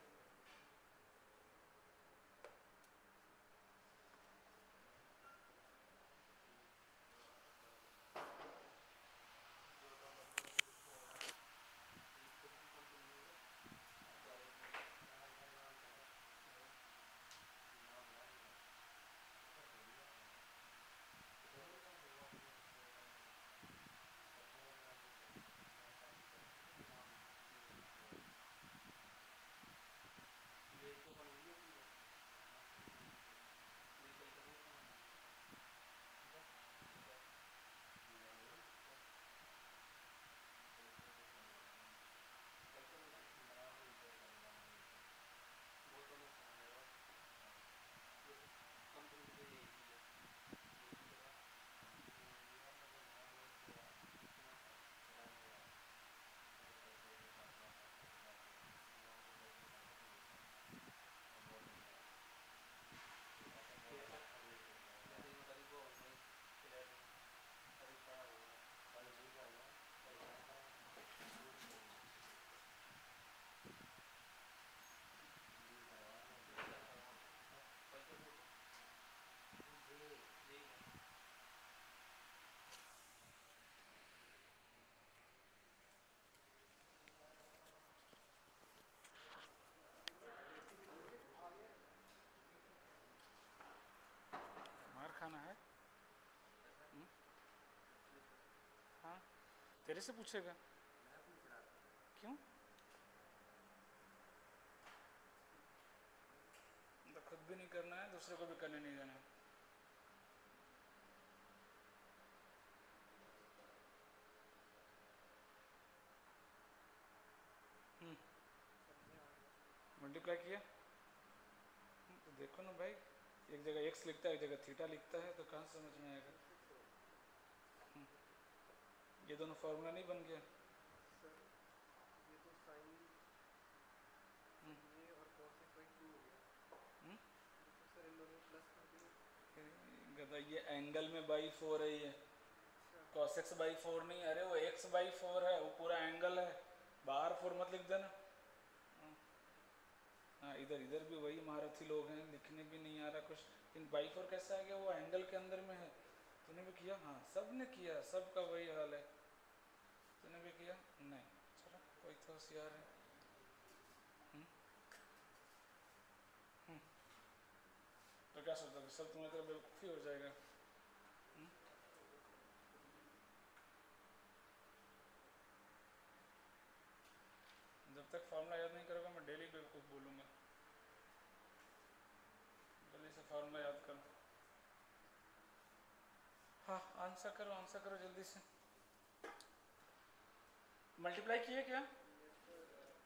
मार खाना है? हाँ, तेरे से पूछेगा क्यों? तो खुद भी नहीं करना है, दूसरे को भी करने नहीं देना है। मल्टीप्लाई किया तो देखो ना भाई, एक जगह x लिखता है, एक जगह थीटा लिखता है, तो कहाँ समझ में आएगा? ये दोनों फॉर्मूला नहीं बन गया? सर ये तो साइन ये और cos x/2 हो गया, तो सर इन दोनों प्लस कर दिए। गधा, ये एंगल में /4 है, ये अच्छा cos x/4 नहीं, अरे वो x/4 है, वो पूरा एंगल है, बाहर 4 मत लिख देना। हाँ, इधर इधर भी वही महारथी लोग हैं, लिखने भी नहीं आ रहा कुछ, इन /4 कैसे आ गया? वो एंगल के अंदर में है। तूने भी किया? हाँ, सब ने किया, सबका वही हाल है। तूने भी किया? नहीं। चलो, कोई तो होशियार है। तो क्या सोचता है सब तुम्हारी तरह बेवकूफ़ी हो जाएगा? जब तक फॉर्मूला याद नहीं करोगे, मैं डेली बेवकूफ़ बोलूँगा। जल्दी से फॉर्मूला याद करो। हाँ, आंसर करो, आंसर करो जल्दी से। मल्टीप्लाई किए क्या?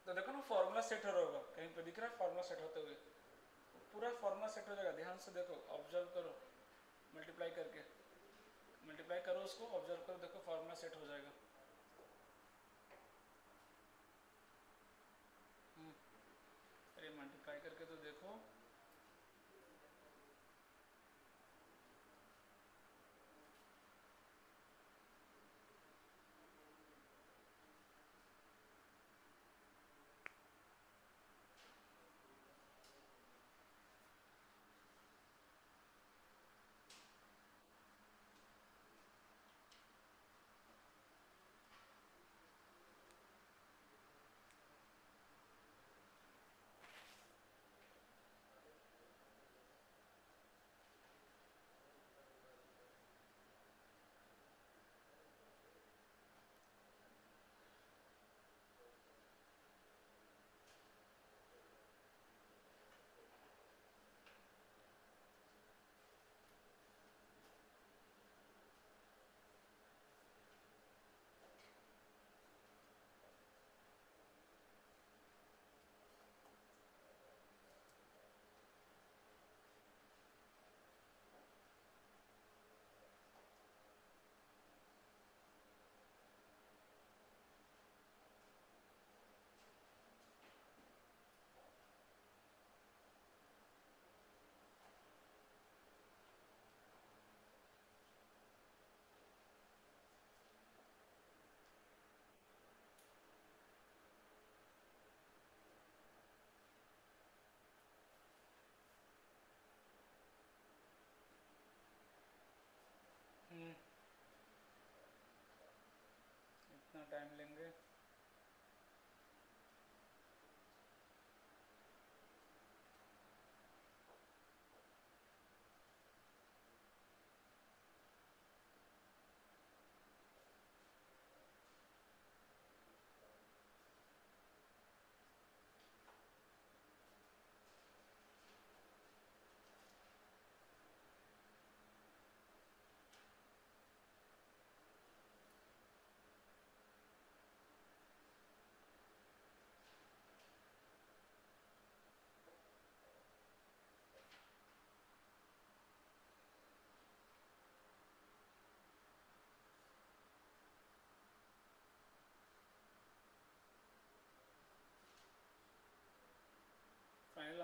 तो देखो ना, फॉर्मूला सेट हो रहा होगा, कहीं पे दिख रहा है फॉर्मूला सेट होते हुए? पूरा फॉर्मूला सेट हो जाएगा, ध्यान से देखो, ऑब्जर्व करो, मल्टीप्लाई करके, मल्टीप्लाई करो उसको, ऑब्जर्व करो, देखो फॉर्मूला सेट हो जाएगा। अरे मल्टीप्लाई करके तो देखो।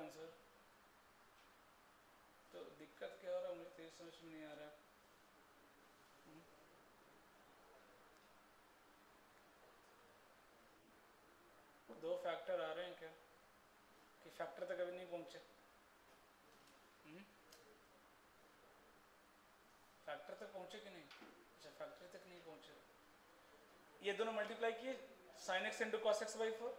आंसर। तो दिक्कत क्या हो रहा है मुझे तेज समझ में नहीं आ रहा है। दो फैक्टर आ रहे हैं क्या कि फैक्टर तक अभी नहीं पहुंचे? फैक्टर तक पहुंचे कि नहीं? अच्छा फैक्टर तक नहीं पहुंचे। ये दोनों मल्टीप्लाई किए sine x into cos x by 4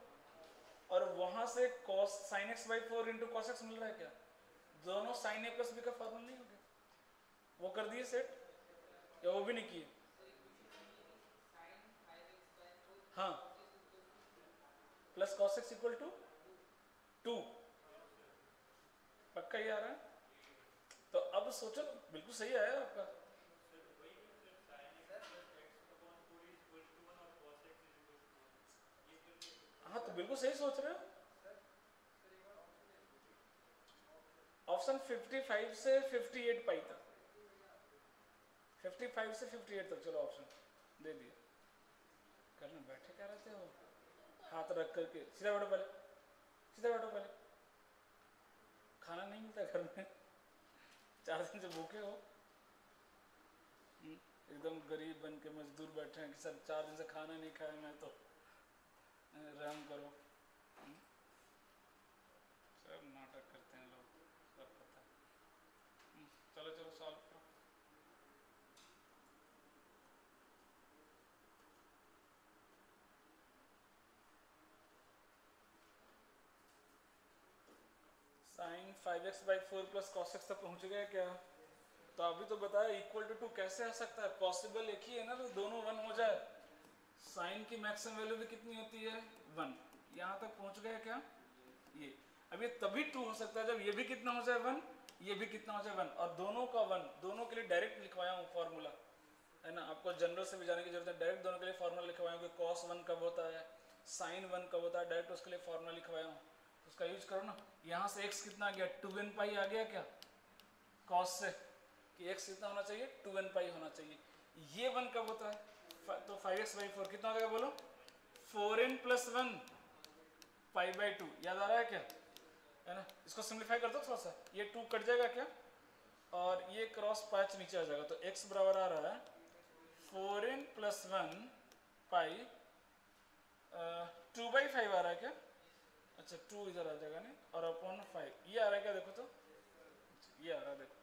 और वहां से cos sine x by 4 into cos x मिल रहा है क्या? दोनों साइन ए प्लस बी का फॉर्मूला नहीं हो गया? वो कर दिए सेट या वो भी नहीं किए? हाँ plus cos x equal to 2 पक्का ही आ रहा है। तो अब सोचो बिल्कुल सही आया आपका। हाँ तो बिल्कुल सही सोच रहे हो। ऑप्शन 55 से 58 पाई तक, 55 से 58 तक चलो ऑप्शन दे दिए। करने बैठे क्या रहते हो, हाथ रख करके सीधा बैठो पहले, सीधा बैठो पहले। खाना नहीं मिलता घर में, 4 दिन से भूखे हो, एकदम गरीब बन के मजदूर बैठे हैं कि सर 4 दिन से खाना नहीं खाया मैं तो रहम करो। सब नाटक करते हैं लोग, सब पता है। चलो चलो सॉल्व करो। Sine 5x by 4 plus cos x तक पहुंच गया क्या? तो अभी तो बताया इक्वल टू 2 कैसे आ सकता है? पॉसिबल एक ही है ना, तो दोनों 1 हो जाए। साइन की मैक्सिमम वैल्यू भी कितनी होती है 1। यहाँ तक पहुंच गया क्या ये? अब ये तभी 2 हो सकता है जब ये भी कितना हो जाए 1, ये भी कितना हो जाए 1 और दोनों का 1। दोनों के लिए डायरेक्ट लिखवाया हूँ फॉर्मूला, है ना। आपको जनरल से भी जाने की जरूरत है, डायरेक्ट दोनों के लिए फॉर्मूला लिखवाया हूँ कि कॉस 1 कब होता है, साइन 1 कब होता है, डायरेक्ट उसके लिए फॉर्मूला लिखवाया हूँ। उसका यूज करो ना। यहाँ से x कितना आ गया 2n पाई आ गया क्या कॉस से, कि x कितना होना चाहिए 2n पाई होना चाहिए। ये 1 कब होता है? तो 5x बाई 4 कितना हो जाएगा बोलो? 4n plus 1 pi by 2। याद आ रहा है क्या, है ना। इसको सिंप्लीफाई कर दो थोड़ा सा, ये 2 कट जाएगा क्या और ये क्रॉस 5 नीचे आ जाएगा। तो x बराबर आ रहा है 4n प्लस 1 पाई 2 बाई 5 आ रहा है क्या? अच्छा 2 इधर आ जाएगा नहीं, और अपॉन 5 ये आ रहा है क्या? देखो तो ये आ रहा है, देखो।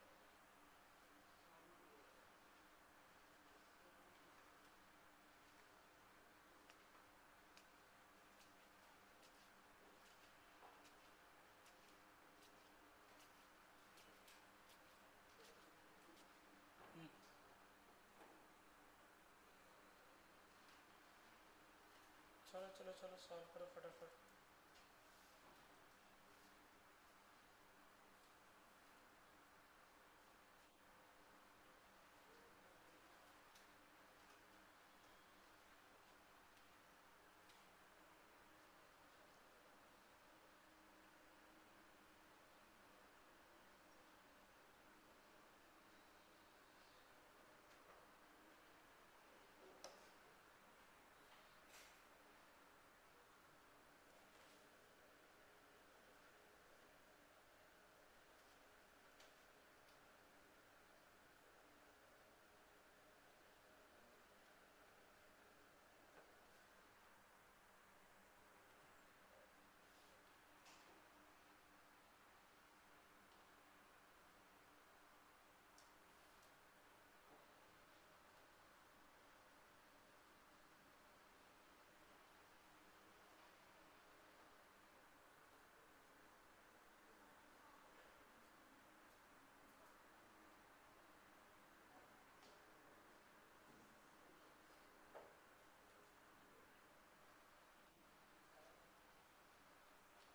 चलो चलो चलो सॉल्व करो फटाफट।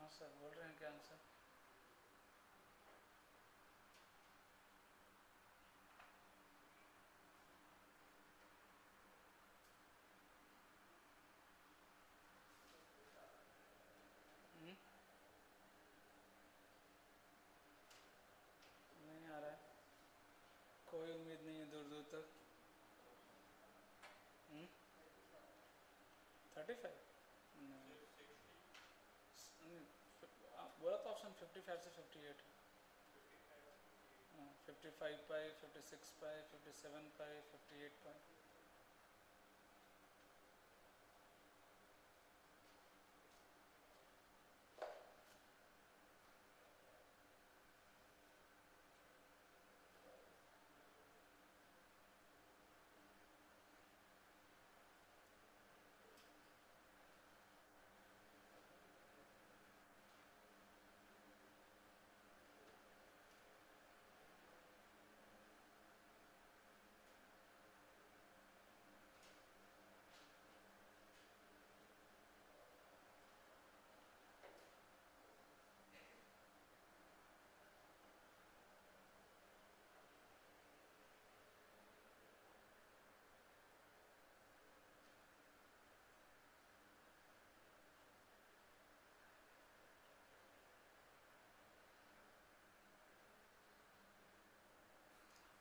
हाँ सर बोल रहे हैं क्या आंसर? नहीं आ रहा है, कोई उम्मीद नहीं है दूर दूर तक। 35 नहीं, बोला तो ऑप्शन 55 से 58, 55 पाई, 56 पाई, 57 पाई, 58 पाई।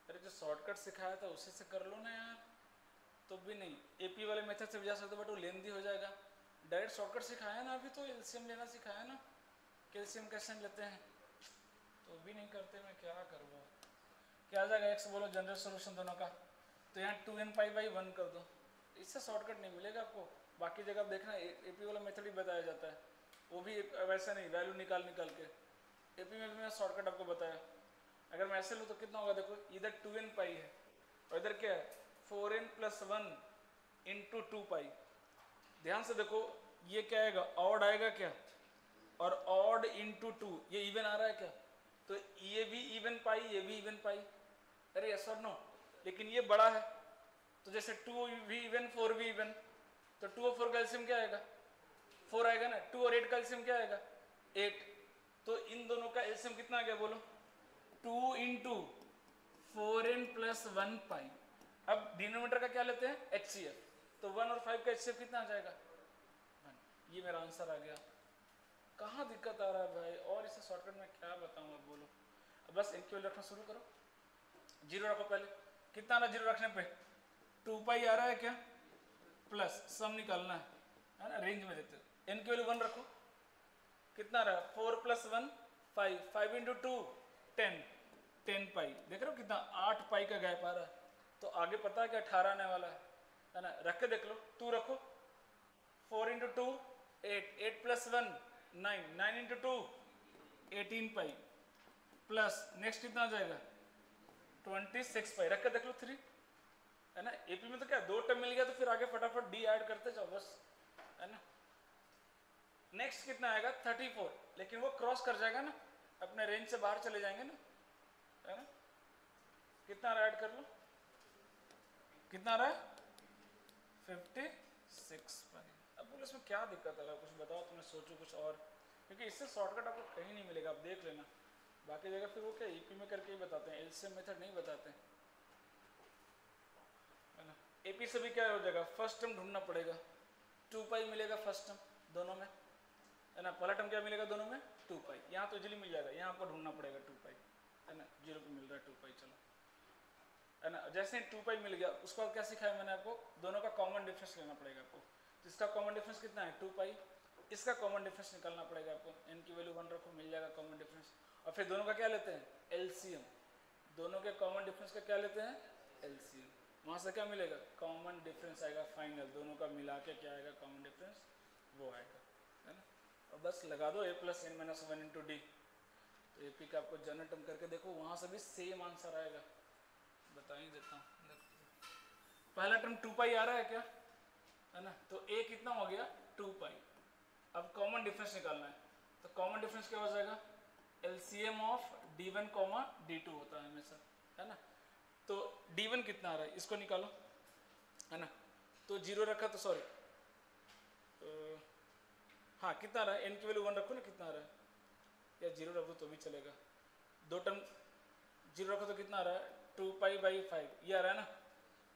अरे जो शॉर्टकट सिखाया था उसी से कर लो ना यार। तो भी नहीं, एपी वाले मेथड से भी जा सकते हो, बट वो लेंदी हो जाएगा। डायरेक्ट शॉर्टकट सिखाया ना अभी, तो एलसीएम लेना सिखाया ना, कैल्शियम कैसे लेते हैं, तो भी नहीं करते। मैं क्या करूँ? क्या आ जाएगा एक्स, बोलो जनरल सोल्यूशन दोनों का, तो यहाँ 2n पाई/1 कर दो। इससे शॉर्टकट नहीं मिलेगा आपको। बाकी जगह आप देखना एपी वाला मेथड ही बताया जाता है, वो भी वैसा नहीं वैल्यू निकाल के। एपी में भी मैं शॉर्टकट आपको बताया। अगर मैं ऐसे लूँ तो कितना होगा, देखो इधर 2n पाई है और इधर क्या है 4n+1 × 2 पाई। ध्यान से देखो ये क्या आएगा, ऑड आएगा क्या, और ऑड × 2 ये इवन आ रहा है क्या, तो ये भी इवन पाई, ये भी इवन पाई। अरे यस और नो, लेकिन ये बड़ा है, तो जैसे 2 भी इवन 4 भी इवन, तो 2 और 4 का एलसीएम क्या आएगा 4 आएगा ना, 2 और 8 का एलसीएम क्या आएगा 8। तो इन दोनों का एलसीएम कितना आ गया बोलो, 2 × 4n+1 पाई। अब डिनोमिनेटर का क्या लेते हैं HCF, तो 1 और 5 का HCF कितना आ जाएगा 1। ये मेरा आंसर आ गया। कहाँ दिक्कत आ रहा है भाई, और इसे शॉर्टकट में क्या बताऊँ अब बोलो। अब बस इनके रखना शुरू करो, जीरो रखो पहले। कितना आ रहा जीरो रखने पे 2 पाई आ रहा है क्या, प्लस सम निकालना है ना, रेंज में देते हो। n की वैल्यू 1 रखो, कितना रहा 4 + 1 5, 5 × 2 10, 10 पाई। देख रहे हो कितना 8 पाई का गैप आ रहा है, तो आगे पता है कि 18 आने वाला है ना। रख के देख लो, 2 रखो, 4 × 2 8, 8 + 1 9, 9 × 2 18 पाई, प्लस नेक्स्ट कितना आ जाएगा 26 पाई। रख के देख लो 3, है ना। एपी में तो क्या 2 टर्म मिल गया, तो फिर आगे फटाफट डी ऐड करते जाओ बस, है ना। नेक्स्ट कितना आएगा 34, लेकिन वो क्रॉस कर जाएगा ना, अपने रेंज से बाहर चले जाएंगे ना, है ना। कितना ऐड कर लो, कितना रहा है 56 पाई। अब बोलो इसमें क्या दिक्कत आ रहा है, कुछ बताओ, तुम्हें सोचो कुछ और, क्योंकि इससे शॉर्टकट आपको कहीं नहीं मिलेगा, आप देख लेना। बाकी जगह फिर वो क्या ईपी में करके ही बताते हैं, एलसीएम मेथड नहीं बताते, है ना। एपी से भी क्या हो जाएगा, फर्स्ट टर्म ढूंढना पड़ेगा, 2 पाई मिलेगा फर्स्ट टर्म दोनों में, है ना। पहला टर्म क्या मिलेगा दोनों में 2 पाई। यहाँ तो इजीली मिल जाएगा, यहाँ आपको ढूंढना पड़ेगा 2 पाई, है ना। जीरो पे मिल रहा है 2 पाई, चलो, है ना। जैसे ही 2 पाई मिल गया, उसके बाद क्या सिखाया मैंने आपको, दोनों का कॉमन डिफरेंस लेना पड़ेगा आपको। इसका कॉमन डिफरेंस कितना है 2 पाई, इसका कॉमन डिफरेंस निकालना पड़ेगा आपको। n की वैल्यू 1 रखो, मिल जाएगा कॉमन डिफरेंस। और फिर दोनों का क्या लेते हैं एलसीएम, दोनों के कॉमन डिफरेंस का क्या लेते हैं एलसीएम। वहाँ से क्या मिलेगा कॉमन डिफरेंस आएगा फाइनल, दोनों का मिला के क्या आएगा कॉमन डिफरेंस, वो आएगा, है ना। और बस लगा दो a + n - 1 × d, तो एपी का आपको जनरल टर्म करके देखो, वहाँ से भी सेम आंसर आएगा। बता ही देता हूँ, पहला टर्म 2 पाई आ रहा है क्या, है ना, तो a कितना हो गया 2 पाई। अब कॉमन डिफरेंस निकालना है, तो कॉमन डिफरेंस क्या हो जाएगा एलसीएम ऑफ d1, d2 होता है हमेशा, है ना। तो d1 कितना आ रहा है इसको निकालो, है ना। तो जीरो रखा तो सॉरी, हाँ कितना आ रहा है n की वैल्यू 1 रखो ना, कितना आ रहा है, या जीरो रखो तो भी चलेगा, 2 टर्म जीरो रखो तो कितना आ रहा है 2 पाई/5, ये आ रहा है ना।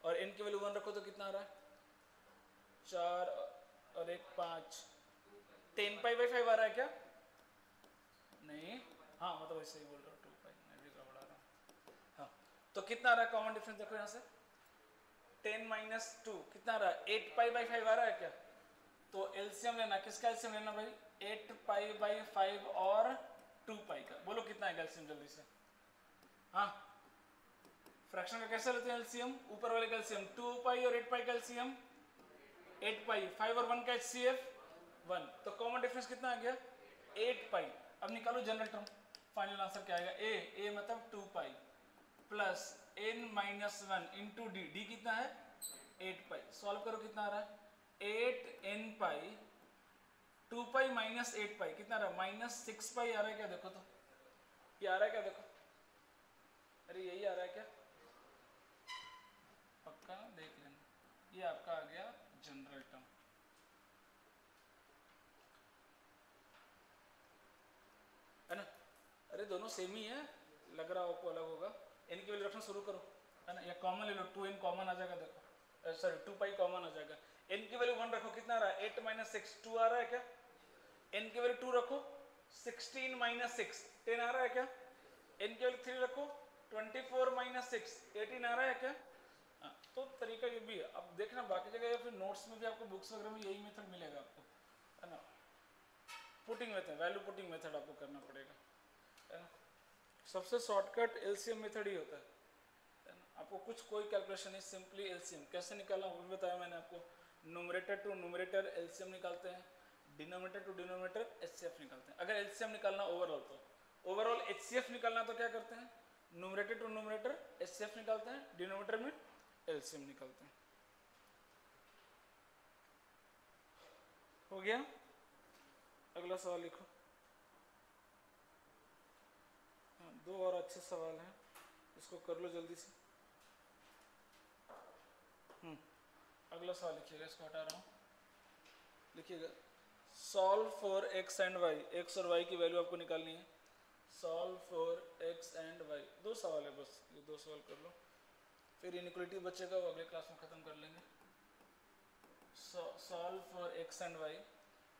और n की वैल्यू 1 रखो तो कितना आ रहा है 4 और 1 5, 10 पाई/5 आ रहा है क्या, नहीं, हाँ मतलब ऐसे ही बोल रहा हूँ 2 पाई, मैं भी गड़बड़ा रहा हूँ। हाँ तो कितना आ रहा है कॉमन डिफरेंस देखो यहाँ से, 10 - 2 कितना आ रहा है 8 पाई/5 आ रहा है क्या। तो एलसीएम लेना, किसका एलसीएम लेना भाई 8 पाई/5 और 2 पाई का। बोलो कितना है एलसीएम जल्दी से। हाँ, फ्रैक्शन का कैसे लेते हैं एलसीएम? ऊपर वाले का एलसीएम 2 पाई और 8 पाई का एलसीएम 8 पाई, 5 और 1 का एचसीएफ 1, तो कॉमन डिफरेंस कितना आ गया 8 पाई। अब निकालो जनरल टर्म, फाइनल आंसर क्या आएगा? ए मतलब 2 pi plus n minus 1 into D, D कितना है 8 पाई। सॉल्व करो कितना आ रहा है 8n पाई, 2 पाई माइनस 8 पाई कितना आ रहा है माइनस 6 पाई आ रहा है क्या? देखो तो ये आ रहा है क्या? देखो, अरे यही आ रहा है क्या? पक्का देख लेना, ये आपका आ गया जनरल टर्म। है ना? अरे दोनों सेम ही है, लग रहा हो आपको अलग होगा। n की वैल्यू रखना शुरू करो, है ना? या कॉमन ले लो, 2n कॉमन आ जाएगा। देखो सॉरी 2 पाई कॉमन आ जाएगा। n की वैल्यू 1 रखो, कितना आ रहा है 8 माइनस 6 2 आ रहा है क्या? n की वैल्यू 2 रखो, 16 माइनस 6 10 आ रहा है क्या? n की वैल्यू 3 रखो, 24 माइनस 6 18 आ रहा है क्या? हाँ, तो तरीका ये भी है। अब देखना बाकी जगह या फिर नोट्स में भी आपको बुक्स वगैरह में यही मेथड मिलेगा आपको, है ना? Putting method, value putting method आपको करना पड़ेगा, है ना? सबसे शॉर्टकट एलसीएम मेथड ही होता है ना? आपको कुछ कोई कैलकुलेशन नहीं, सिंपली एलसीएम कैसे निकालना वो भी बताया मैंने आपको। न्यूमरेटर टू न्यूमरेटर एलसीएम निकालते हैं, डिनोमिनेटर टू डिनोमिनेटर एचसीएफ निकालते हैं। अगर एलसीएम निकालना ओवरऑल, तो ओवरऑल एचसीएफ निकालना तो क्या करते हैं न्यूमरेटर टू न्यूमरेटर एचसीएफ निकालते हैं, डिनोमिनेटर में एलसीएम निकालते हैं। हो गया? अगला सवाल लिखो। हाँ, 2 और अच्छे सवाल हैं, इसको कर लो जल्दी से। अगला सवाल लिखिएगा, इसको हटा रहा हूँ। लिखिएगा solve for x and y, x और वाई की वैल्यू आपको निकालनी है। Solve for x and y, 2 सवाल है बस, ये 2 सवाल कर लो, फिर इनइक्वालिटी बचेगा वो अगले क्लास में ख़त्म कर लेंगे। Solve for x and y,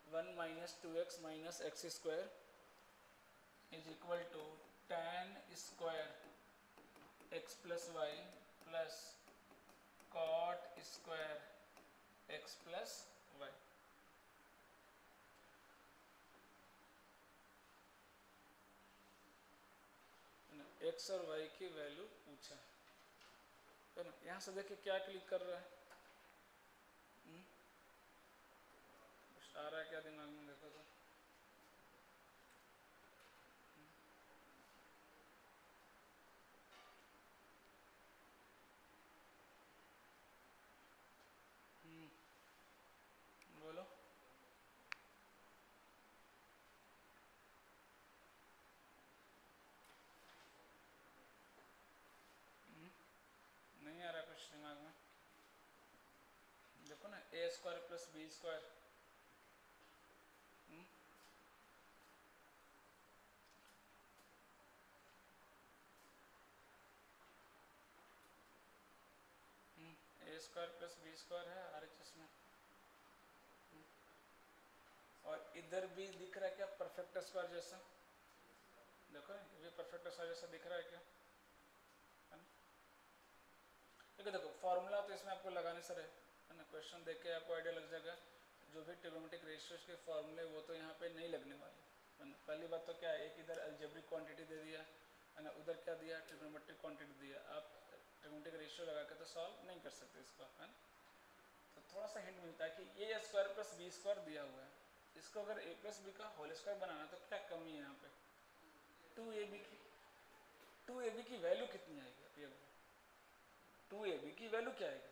1 minus 2x minus x square is equal to tan square x plus y plus cot square x plus y. X और वाई की वैल्यू पूछा है ना? यहाँ से देखिए क्या क्लिक कर रहा है, आ रहा है क्या दिमाग में? देखो तो बोलो। नहीं आ रहा कुछ दिमाग में? देखो ना, ए स्क्वायर प्लस बी स्क्वायर, ए स्क्वायर प्लस बी स्क्वायर है आरएचएस में, और इधर भी दिख रहा है क्या परफेक्ट स्क्वायर जैसा? देखो ये भी परफेक्ट स्क्वायर जैसा दिख रहा है क्या? देखो फॉर्मूला तो इसमें आपको लगाने से है ना, क्वेश्चन देख के आपको आइडिया लग जाएगा। जो भी ट्रिग्नोमेट्रिक रेशियोज के फॉर्मूले वो तो यहाँ पे नहीं लगने वाले, है ना? पहली बात तो क्या है, एक इधर अलजेब्रिक क्वांटिटी दे दिया है ना, उधर क्या दिया ट्रिग्नोमेट्रिक क्वांटिटी दिया। आप ट्रिग्नोमेट्रिक रेशियो लगा के तो सॉल्व नहीं कर सकते इसको, है ना? तो थोड़ा सा हिंट मिलता है कि ए स्क्वायर प्लस बी स्क्वायर दिया हुआ है, इसको अगर ए प्लस बी का होल स्क्वायर बनाना तो क्या कमी है यहाँ पे? 2ab की वैल्यू कितनी आएगी? अब ये 2ab की वैल्यू क्या आएगी?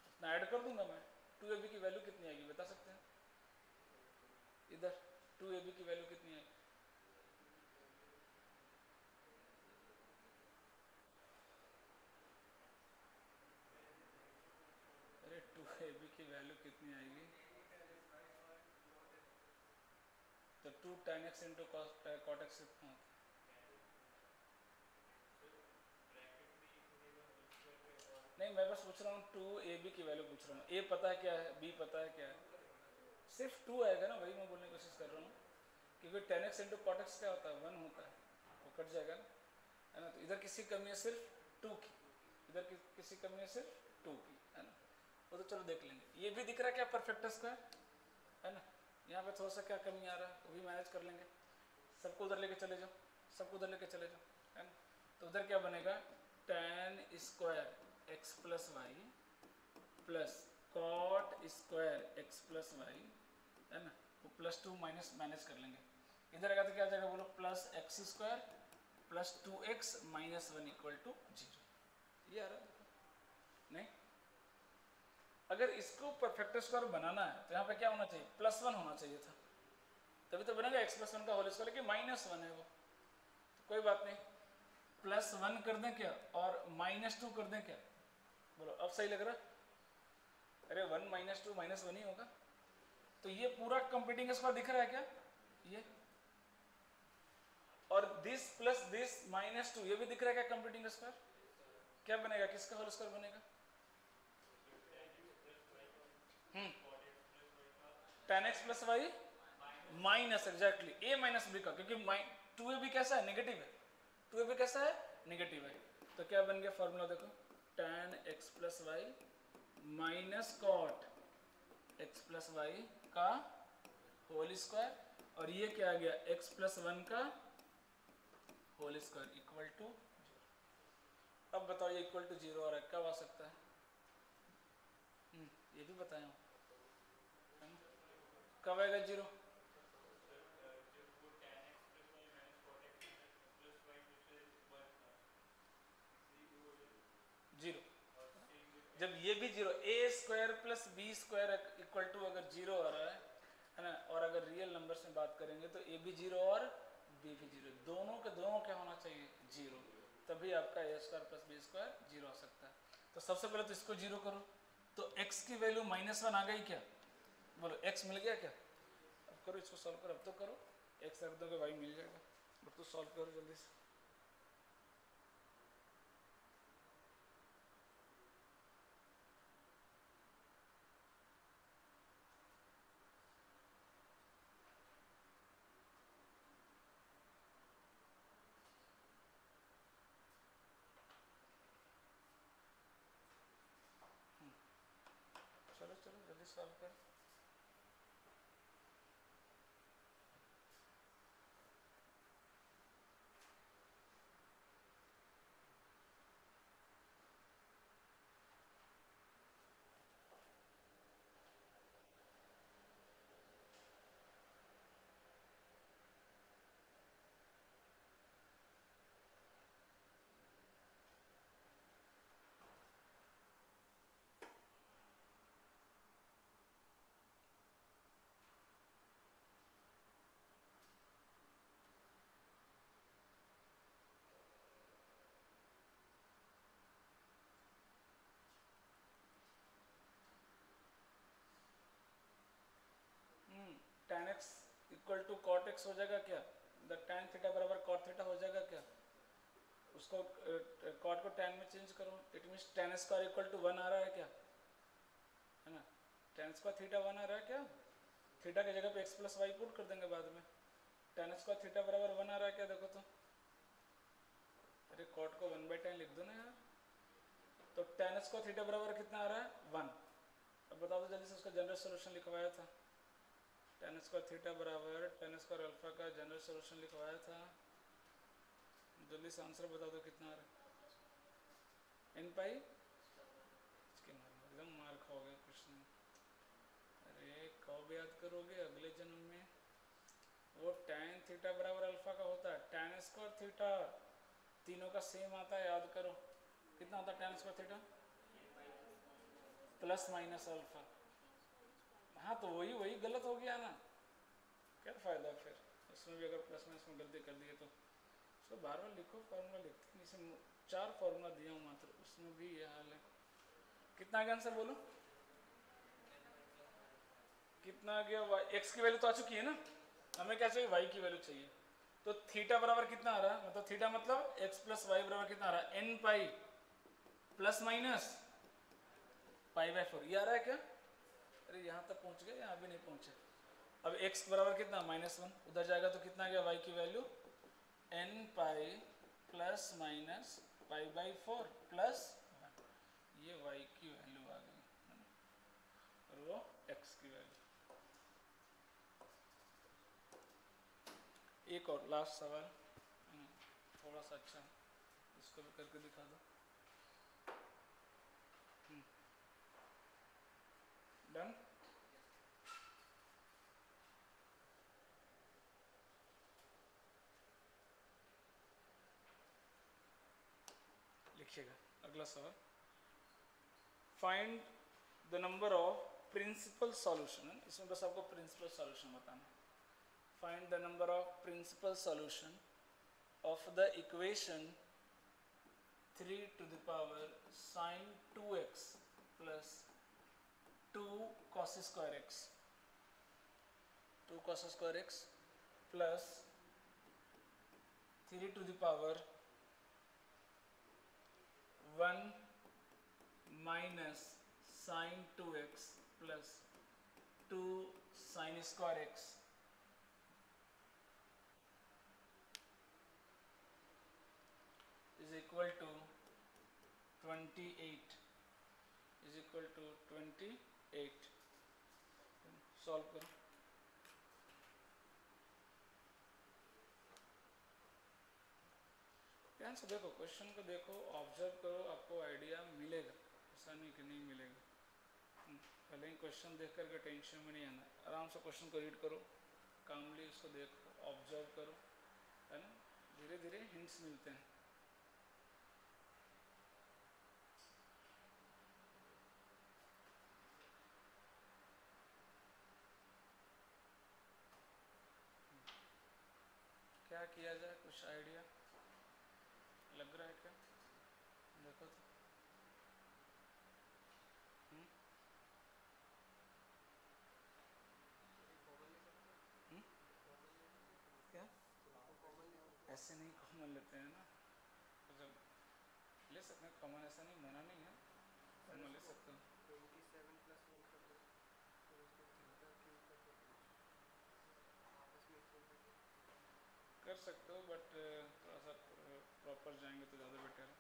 इतना ऐड कर दूंगा मैं, 2ab की वैल्यू कितनी आएगी बता सकते हैं? इधर 2ab की वैल्यू कितनी आएगी? अरे 2ab की वैल्यू कितनी आएगी? तो 2 tan x into cot x कितना होता है? नहीं, मैं बस पूछ रहा हूँ 2ab की वैल्यू पूछ रहा हूँ। a पता है क्या है, b पता है क्या है, सिर्फ 2 आएगा ना, वही मैं बोलने की कोशिश कर रहा हूँ। क्योंकि tan x into cot x क्या होता है 1 होता है, वो कट जाएगा ना, है ना? तो इधर किसी कमी है सिर्फ 2 की, इधर किसी कमी है सिर्फ 2 की, है ना? वो तो चलो देख लेंगे। ये भी दिख रहा है क्या परफेक्ट स्क्वायर, है ना? यहाँ पे थोड़ा सा क्या कमी आ रहा है वो भी मैनेज कर लेंगे। सबको उधर लेके चले जाओ, सबको उधर लेके चले जाओ, है ना। तो उधर क्या बनेगा, tan square x plus y plus cot square x plus y, है ना। वो प्लस टू माइनस मैनेज कर लेंगे, इधर आएगा तो क्या आ जाएगा बोलो, plus x square plus 2x minus 1 equal to 0। ये आ रहा है नहीं। अगर इसको परफेक्ट स्क्वायर बनाना है तो यहाँ पे क्या होना चाहिए, +1 होना चाहिए था, तभी तो बनेगा x + 1 का होल स्क्वायर, लेकिन -1 है वो, तो कोई बात नहीं, +1 कर दें क्या और -2 कर दें क्या, बोलो अब सही लग रहा है। अरे 1 - 2 -1 ही होगा। तो ये पूरा कंप्लीटिंग स्क्वायर दिख रहा है क्या, ये, और दिस प्लस दिस -2 ये भी दिख रहा है क्या कंप्लीटिंग स्क्वायर, क्या बनेगा, किसका होल स्क्वायर बनेगा, tan x plus y minus exactly a minus b का, क्योंकि 2ab कैसा है, नेगेटिव है, 2ab कैसा है, नेगेटिव है। तो क्या बन गया फॉर्मूला देखो, tan x plus y minus cot x plus y का होल स्क्वायर, और ये क्या आ गया, x + 1 का होल स्क्वायर इक्वल टू। अब बताओ ये इक्वल टू 0 आ रहा है, कब आ सकता है, ये भी बताया हूँ, कब आएगा 0, जीरो, जब ये भी 0, a² + b² इक्वल टू अगर 0 आ रहा है ना, और अगर रियल नंबर्स में बात करेंगे तो a भी 0 और b भी 0, दोनों के दोनों क्या होना चाहिए, 0, तभी आपका a² + b² 0 आ सकता है। तो सबसे पहले तो इसको 0 करो, तो x की वैल्यू -1 आ गई क्या, बोलो x मिल गया क्या, अब करो इसको सॉल्व करो, अब तो करो, x रख दोगे y मिल जाएगा, अब तो सॉल्व करो जल्दी से। चलो चलो जल्दी सॉल्व कर। tan x equal to cot x हो जाएगा क्या, द tan थीटा बराबर cot थीटा हो जाएगा क्या, उसको cot को tan में चेंज करो, it means tan square equal to 1 आ रहा है क्या, है ना, tan स्क्वायर थीटा 1 आ रहा है क्या, थीटा की जगह पे x + y पुट कर देंगे बाद में, tan स्क्वायर थीटा बराबर 1 आ रहा है क्या, देखो तो, अरे cot को 1/tan लिख दो ना यार, तो tan स्क्वायर थीटा बराबर कितना आ रहा है 1। अब बता दो जल्दी से, उसका जनरल सोल्यूशन लिखवाया था, tan स्क्वायर थीटा बराबर tan स्क्वायर अल्फा का जनरल सोल्यूशन लिखवाया था, जल्दी से आंसर बता दो कितना आ रहा है, n पाई, एकदम मार खाओगे कुछ नहीं, अरे कब याद करोगे अगले जन्म में, वो tan थीटा बराबर अल्फा का होता है, tan स्क्वायर थीटा तीनों का सेम आता है, याद करो कितना होता है tan स्क्वायर थीटा, ± अल्फा, हाँ तो वही वही गलत हो गया ना, क्या फ़ायदा फिर उसमें भी, अगर प्लस माइनस में गलती कर दिए तो उसको बार बार लिखो, फार्मूला लिखते नहीं, इसे 4 फार्मूला दिया हूँ मात्र, उसमें भी ये हाल है। कितना आ गया आंसर बोलो, कितना आ गया, एक्स की वैल्यू तो आ चुकी है ना, हमें क्या चाहिए, वाई की वैल्यू चाहिए, तो थीटा बराबर कितना आ रहा है, मतलब थीटा मतलब x + y बराबर कितना आ रहा है, n पाई ± π/4, ये आ रहा है क्या, अरे यहाँ तक पहुँच गए, यहाँ भी नहीं पहुँचे। अब x बराबर कितना -1, उधर जाएगा तो कितना गया, y की वैल्यू n पाई ± π/4 प्लस 1, ये y की वैल्यू आ गई, और वो x की वैल्यू, एक और लास्ट सवाल, थोड़ा सा अच्छा है, इसको भी करके दिखा दो। डन। लिखिएगा अगला सवाल, find the number of principal solution, इसमें बस आपको प्रिंसिपल सॉल्यूशन बताना है। Find the number of principal solution of the equation 3 to the power sin 2x plus 2 cos square x, 2 cos square x plus 3 to the power 1 minus sin 2x plus 2 sin square x is equal to 28, is equal to 28। Solve करो। ध्यान से देखो question को, देखो observe करो, आपको idea मिलेगा, ऐसा नहीं कि नहीं मिलेगा। पहले ही क्वेश्चन देख करके टेंशन में नहीं आना, आराम से क्वेश्चन को रीड करो, कामली उसको देखो, ऑब्जर्व करो, है ना, धीरे धीरे हिंट्स मिलते हैं। क्या किया जाए, कुछ आइडिया लग रहा है क्या? देखो तो। क्या ऐसे नहीं कॉमन लेते हैं ना, मतलब ले सकते हैं कॉमन, ऐसा नहीं, मना नहीं है, कॉमन ले सकते हैं। 27 प्लस 1 कर दो, फिर उसको थीटा क्यूब कर दो, आपस में इक्वल कर दो। कर सकते हो, बट थोड़ा सा प्रॉपर जाएंगे तो ज़्यादा बेटर है।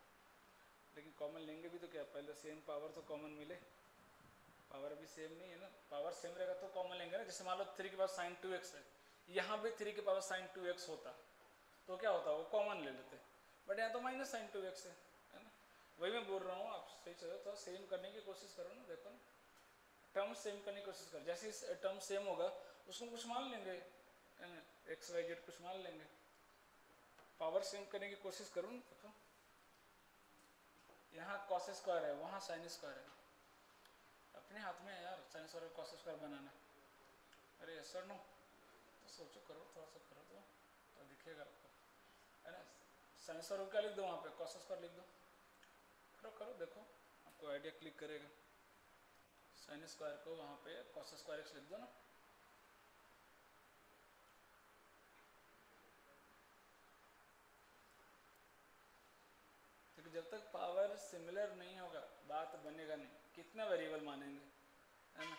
लेकिन कॉमन लेंगे भी तो क्या, पहले सेम पावर तो कॉमन मिले, पावर अभी सेम नहीं है ना, पावर सेम रहेगा तो कॉमन लेंगे ना। जैसे मान लो 3 के पावर साइन 2x है, यहाँ भी 3 के पावर साइन 2x होता तो क्या होता, वो कॉमन ले लेते, बट यहाँ तो माइनस साइन 2x है ना। वही मैं बोल रहा हूँ, आप सही चलो, थोड़ा सेम करने की कोशिश करो ना, देखो ना, टर्म सेम करने की कोशिश करो। जैसे इस टर्म सेम होगा उसको कुछ मान लेंगे, है ना, एक्स वाई जेड कुछ मान लेंगे, पावर सेम करने की कोशिश करो ना। देखो यहाँ कॉस स्क्वायर है, वहाँ साइन स्क्वायर है, अपने हाथ में है यार साइन स्क्वायर कॉस स्क्वायर बनाना। अरे यस और नो, तो सोचो, करो, थोड़ा सा करो तो दिखेगा आपको, है ना। साइन स्क्वायर क्या लिख दो वहाँ पे, कॉस स्क्वायर लिख दो, करो करो, देखो आपको आइडिया क्लिक करेगा। साइन स्क्वायर को वहाँ पे कॉस स्क्वायर एक्स लिख दो ना। क्योंकि जब तक पावर सिमिलर नहीं होगा बात बनेगा नहीं, कितना वेरिएबल मानेंगे, है ना।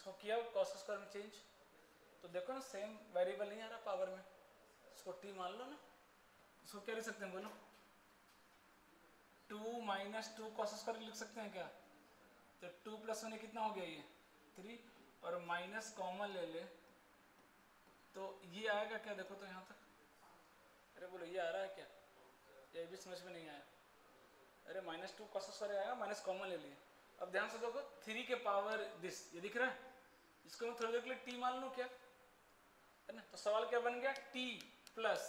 इसको किया कॉस स्क्वायर में चेंज, तो देखो ना सेम वेरिएबल नहीं आ रहा पावर में, इसको टी मान लो ना, इसको क्या लिख सकते हैं बोलो, 2 माइनस 2 कॉस स्क्वायर लिख सकते हैं क्या, तो 2 प्लस 1 कितना हो गया ये 3, और माइनस कॉमन ले ले तो ये आएगा क्या, देखो तो यहाँ तक, अरे बोलो ये आ रहा है क्या, ये भी समझ में नहीं आया, अरे माइनस 2 कॉस स्क्वायर आया, माइनस कॉमन ले लिए, अब ध्यान से देखो 3 के पावर दिस, ये दिख रहा है, इसको मैं थोड़ी देर के लिए टी मान लूँ क्या, है ना, तो सवाल क्या बन गया, टी प्लस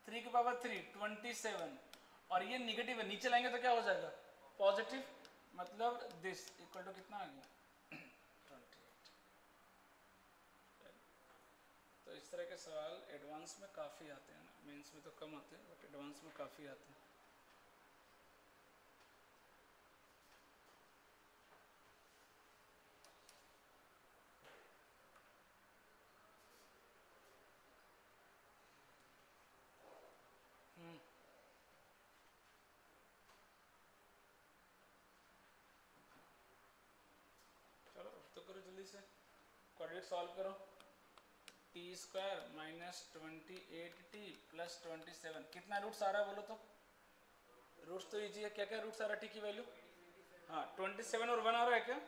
3 के पावर 3 27, और ये निगेटिव है, नीचे लाएंगे तो क्या हो जाएगा पॉजिटिव, मतलब दिस इक्वल टू कितना आ गया 28। तो इस तरह के सवाल एडवांस में काफ़ी आते हैं, मेंस में तो कम आते हैं बट एडवांस में काफ़ी आते हैं। चलो अब तो करो जल्दी से, क्वाड्रेटिक सॉल्व करो, T square minus 28t plus 27, कितना रूट्स आ रहा है बोलो तो, रूट्स तो इजी है, क्या क्या रूट्स आ रहा है टी की वैल्यू, हाँ 27 और 1 आ रहा है क्या,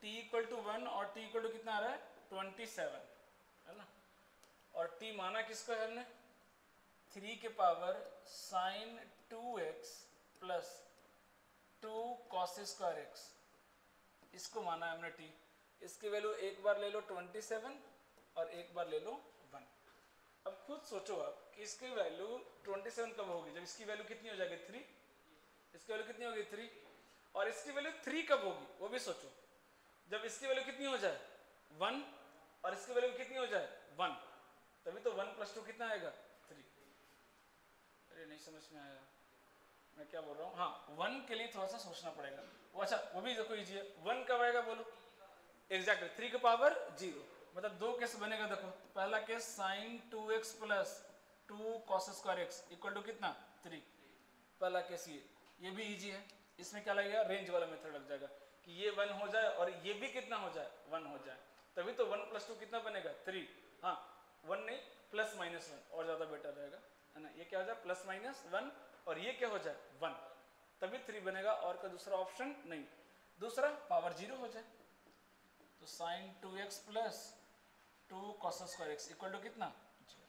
t इक्वल टू 1 और t इक्वल टू कितना आ रहा है 27, है ना, और t माना किसको है हमने 3 के power sine 2x plus 2 cos square x, इसको माना है हमने t, इसकी वैल्यू एक बार ले लो 27 और एक बार ले लो 1। अब खुद सोचो आप कि इसकी वैल्यू 27 कब होगी, जब इसकी वैल्यू कितनी हो जाएगी 3, इसकी वैल्यू कितनी होगी 3, और इसकी वैल्यू 3 कब होगी वो भी सोचो, जब इसकी वैल्यू कितनी हो जाए 1 और इसकी वैल्यू कितनी हो जाए 1, तभी तो 1 + 2 कितना आएगा 3। अरे नहीं समझ में आया मैं क्या बोल रहा हूँ, हाँ 1 के लिए थोड़ा सा सोचना पड़ेगा, वो अच्छा वो भी देखो इजी है, 1 कब आएगा बोलो, एग्जैक्टली 3 के पावर 0, मतलब दो केस बनेगा, देखो पहला case sine 2x plus 2 cos square x equal to कितना 3, पहला केस ये भी इजी है, इसमें क्या लगेगा रेंज वाला मेथड लग जाएगा कि ये 1 हो जाए और ये भी कितना हो जाए 1 हो जाए, तभी तो 1 + 2 कितना बनेगा 3, हाँ 1 नहीं +-1 और ज़्यादा बेटर रहेगा, है ना, ये क्या हो जाए +-1 और ये क्या हो जाए 1, तभी 3 बनेगा, और कोई दूसरा ऑप्शन नहीं, दूसरा पावर 0 हो जाए, तो sine 2x plus 2 cos square x equal to कितना 0,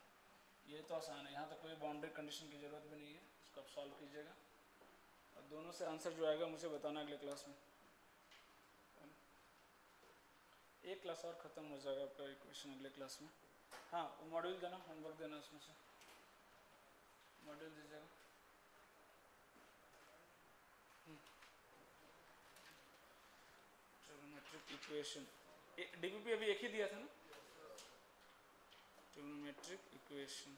ये तो आसान है, यहाँ तो कोई बाउंड्री कंडीशन की जरूरत भी नहीं है, इसको आप सॉल्व कीजिएगा और दोनों से आंसर जो आएगा मुझे बताना अगले क्लास में, एक क्लास और ख़त्म हो जाएगा आपका इक्वेशन अगले क्लास में, हाँ वो मॉड्यूल देना, होमवर्क देना, उसमें से मॉड्यूल दीजिएगा, ट्रिग्नोमेट्रिक इक्वेशन, डीपीपी अभी एक ही दिया था ना, ट्रिग्नोमेट्रिक इक्वेशन,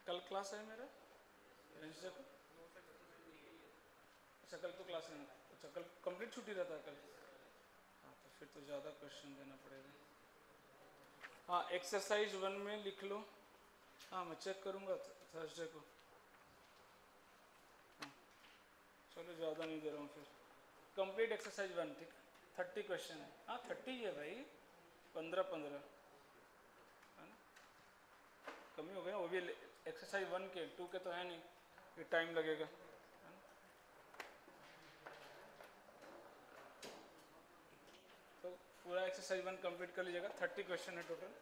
कल क्लास है मेरा रंजित को, अच्छा कल तो क्लास है ना, अच्छा कल कंप्लीट छुट्टी रहता है कल, हाँ तो फिर तो ज़्यादा क्वेश्चन देना पड़ेगा, हाँ एक्सरसाइज 1 में लिख लो, हाँ मैं चेक करूँगा थर्सडे को, हाँ चलो ज़्यादा नहीं दे रहा हूँ फिर, कंप्लीट एक्सरसाइज 1 ठीक, 30 क्वेश्चन है, हाँ 30 ही है भाई, 15-15 है ना, कमी हो गई, वो भी एक्सरसाइज 1 के, 2 के तो है नहीं, ये टाइम लगेगा, है ना, तो पूरा एक्सरसाइज 1 कंप्लीट कर लीजिएगा, 30 क्वेश्चन है टोटल।